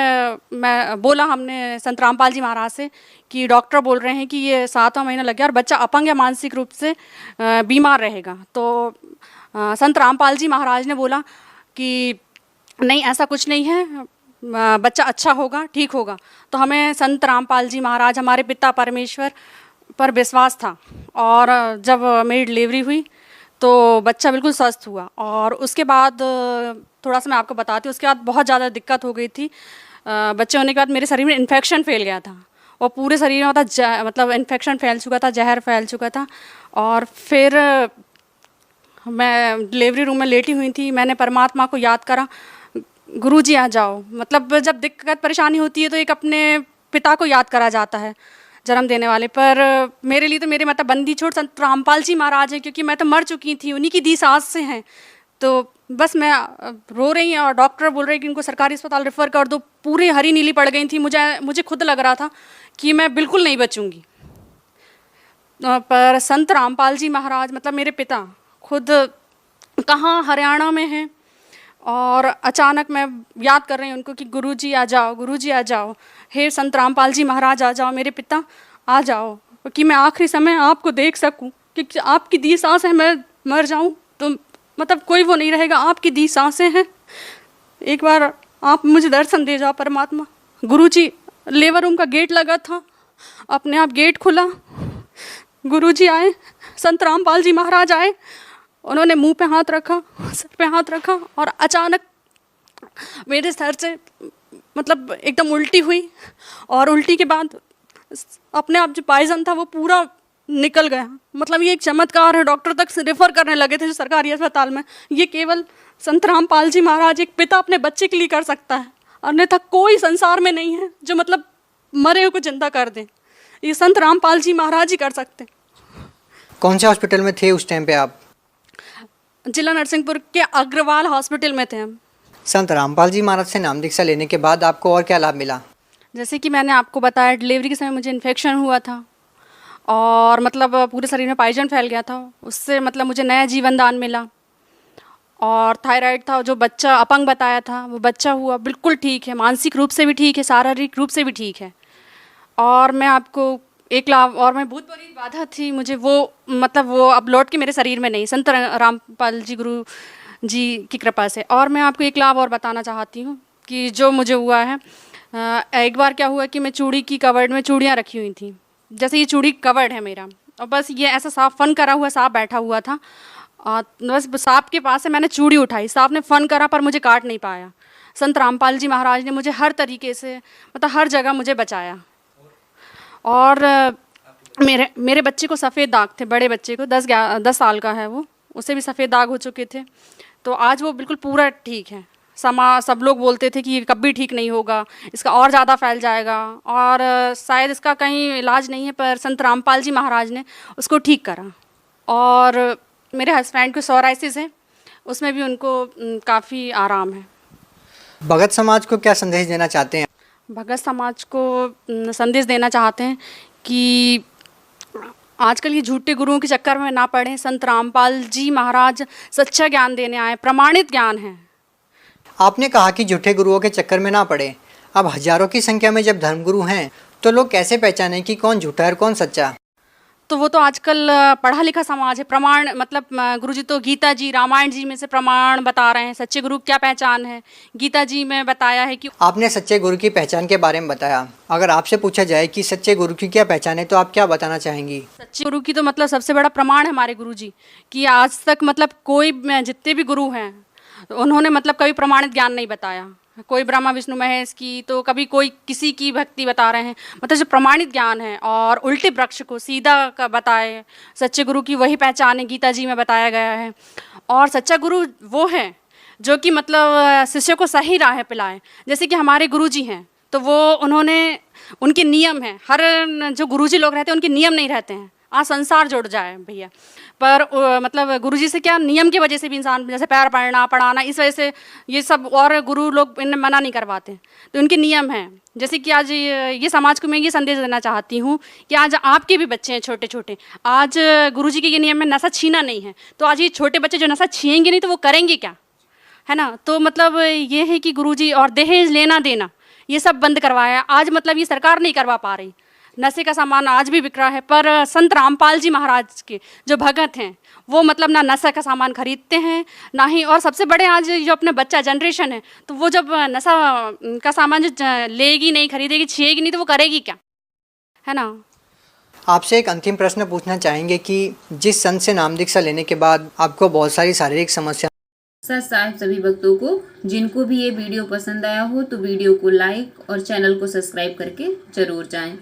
मैं बोला हमने संत रामपाल जी महाराज से कि डॉक्टर बोल रहे हैं कि ये 7वां महीना लग गया और बच्चा अपंग या मानसिक रूप से बीमार रहेगा। तो संत रामपाल जी महाराज ने बोला कि नहीं, ऐसा कुछ नहीं है, बच्चा अच्छा होगा, ठीक होगा। तो हमें संत रामपाल जी महाराज, हमारे पिता परमेश्वर पर विश्वास था और जब मेरी डिलीवरी हुई तो बच्चा बिल्कुल स्वस्थ हुआ। और उसके बाद थोड़ा सा मैं आपको बताती हूँ, उसके बाद बहुत ज़्यादा दिक्कत हो गई थी। बच्चे होने के बाद मेरे शरीर में इन्फेक्शन फैल गया था और पूरे शरीर में मतलब इन्फेक्शन फैल चुका था, जहर फैल चुका था। और फिर मैं डिलीवरी रूम में लेटी हुई थी, मैंने परमात्मा को याद करा, गुरुजी आ जाओ। मतलब जब दिक्कत परेशानी होती है तो एक अपने पिता को याद करा जाता है, जन्म देने वाले। पर मेरे लिए तो मेरे मतलब बंदी छोड़ संत रामपाल जी महाराज हैं, क्योंकि मैं तो मर चुकी थी, उन्हीं की दी सांस से हैं। तो बस मैं रो रही हैं और डॉक्टर बोल रहे हैं कि इनको सरकारी अस्पताल रेफ़र कर दो। पूरी हरी नीली पड़ गई थी, मुझे खुद लग रहा था कि मैं बिल्कुल नहीं बचूंगी। पर संत रामपाल जी महाराज मतलब मेरे पिता खुद कहाँ हरियाणा में हैं और अचानक मैं याद कर रही हूँ उनको कि गुरुजी आ जाओ, गुरुजी आ जाओ, हे संत रामपाल जी महाराज आ जाओ, मेरे पिता आ जाओ, कि मैं आखिरी समय आपको देख सकूं, क्योंकि आपकी दी सांसें हैं, मैं मर जाऊं तो मतलब कोई वो नहीं रहेगा, आपकी दी सांसें हैं, एक बार आप मुझे दर्शन दे जाओ परमात्मा। गुरुजी, लेबर रूम का गेट लगा था, अपने आप गेट खुला, गुरुजी आए, संत रामपाल जी महाराज आए, उन्होंने मुंह पे हाथ रखा, सर पे हाथ रखा और अचानक मेरे सर से मतलब एकदम उल्टी हुई और उल्टी के बाद अपने आप जो पॉइजन था वो पूरा निकल गया। मतलब ये एक चमत्कार है, डॉक्टर तक से रेफ़र करने लगे थे जो सरकारी अस्पताल में। ये केवल संत रामपाल जी महाराज, एक पिता अपने बच्चे के लिए कर सकता है, अन्यथा कोई संसार में नहीं है जो मतलब मरे को जिंदा कर दें। ये संत रामपाल जी महाराज ही कर सकते। कौन से हॉस्पिटल में थे उस टाइम पे आप? जिला नरसिंहपुर के अग्रवाल हॉस्पिटल में थे हम। संत रामपाल जी महाराज से नाम दीक्षा लेने के बाद आपको और क्या लाभ मिला? जैसे कि मैंने आपको बताया, डिलीवरी के समय मुझे इन्फेक्शन हुआ था और मतलब पूरे शरीर में पॉइजन फैल गया था, उससे मतलब मुझे नया जीवन दान मिला। और थायराइड था, जो बच्चा अपंग बताया था वो बच्चा हुआ, बिल्कुल ठीक है, मानसिक रूप से भी ठीक है, शारीरिक रूप से भी ठीक है। और मैं आपको एक लाभ और, मैं बहुत बड़ी बाधा थी मुझे, वो मतलब वो अब लौट के मेरे शरीर में नहीं, संत रामपाल जी गुरु जी की कृपा से। और मैं आपको एक लाभ और बताना चाहती हूँ कि जो मुझे हुआ है, एक बार क्या हुआ कि मैं चूड़ी की कवर्ड में चूड़ियाँ रखी हुई थी, जैसे ये चूड़ी कवर्ड है मेरा, और बस ये ऐसा सांप फन करा हुआ सांप बैठा हुआ था, बस सांप के पास से मैंने चूड़ी उठाई, सांप ने फन करा पर मुझे काट नहीं पाया। संत रामपाल जी महाराज ने मुझे हर तरीके से मतलब हर जगह मुझे बचाया। और मेरे बच्चे को सफ़ेद दाग थे, बड़े बच्चे को 10 साल का है वो, उसे भी सफ़ेद दाग हो चुके थे। तो आज वो बिल्कुल पूरा ठीक है। सब लोग बोलते थे कि ये कभी ठीक नहीं होगा, इसका और ज़्यादा फैल जाएगा और शायद इसका कहीं इलाज नहीं है, पर संत रामपाल जी महाराज ने उसको ठीक करा। और मेरे हस्बैंड को सोराइसिस है, उसमें भी उनको काफ़ी आराम है। भगत समाज को क्या संदेश देना चाहते हैं? भगत समाज को संदेश देना चाहते हैं कि आजकल ये झूठे गुरुओं के चक्कर में ना पड़े। संत रामपाल जी महाराज सच्चा ज्ञान देने आए, प्रमाणित ज्ञान है। आपने कहा कि झूठे गुरुओं के चक्कर में ना पड़े। अब हजारों की संख्या में जब धर्मगुरु हैं तो लोग कैसे पहचानें कि कौन झूठा है और कौन सच्चा? तो वो तो आजकल पढ़ा लिखा समाज है। प्रमाण मतलब गुरुजी तो गीता जी, रामायण जी में से प्रमाण बता रहे हैं। सच्चे गुरु क्या पहचान है, गीता जी में बताया है कि आपने सच्चे गुरु की पहचान के बारे में बताया। अगर आपसे पूछा जाए कि सच्चे गुरु की क्या पहचान है तो आप क्या बताना चाहेंगी? सच्चे गुरु की तो मतलब सबसे बड़ा प्रमाण है हमारे गुरु जी कि आज तक मतलब कोई जितने भी गुरु हैं उन्होंने मतलब कभी प्रमाणित ज्ञान नहीं बताया। कोई ब्रह्मा विष्णु महेश की, तो कभी कोई किसी की भक्ति बता रहे हैं। मतलब जो प्रमाणित ज्ञान है और उल्टे वृक्ष को सीधा का बताए, सच्चे गुरु की वही पहचान है, गीता जी में बताया गया है। और सच्चा गुरु वो है जो कि मतलब शिष्य को सही राह पिलाए। जैसे कि हमारे गुरु जी हैं तो वो उनके नियम हैं। हर जो गुरुजी लोग रहते हैं उनके नियम नहीं रहते हैं। आज संसार जुड़ जाए भैया, पर मतलब गुरुजी से क्या नियम की वजह से भी इंसान जैसे पैर पढ़ना पढ़ाना, इस वजह से ये सब और गुरु लोग इन्हें मना नहीं करवाते, तो उनके नियम हैं। जैसे कि आज ये समाज को मैं ये संदेश देना चाहती हूँ कि आज आपके भी बच्चे हैं छोटे छोटे, आज गुरुजी के ये नियम में नशा छीना नहीं है, तो आज ये छोटे बच्चे जो नशा छीनेंगे नहीं तो वो करेंगे क्या, है ना। तो मतलब ये है कि गुरुजी और दहेज लेना देना ये सब बंद करवाया। आज मतलब ये सरकार नहीं करवा पा रही। नशे का सामान आज भी बिक रहा है, पर संत रामपाल जी महाराज के जो भगत हैं वो मतलब ना नशा का सामान खरीदते हैं ना ही, और सबसे बड़े आज जो अपने बच्चा जनरेशन है तो वो जब नशा का सामान जो लेगी नहीं, खरीदेगी, छीएगी नहीं तो वो करेगी क्या, है ना। आपसे एक अंतिम प्रश्न पूछना चाहेंगे कि जिस संत से नाम दीक्षा लेने के बाद आपको बहुत सारी शारीरिक समस्या सत साहिब सभी भक्तों को, जिनको भी ये वीडियो पसंद आया हो तो वीडियो को लाइक और चैनल को सब्सक्राइब करके जरूर जाएं।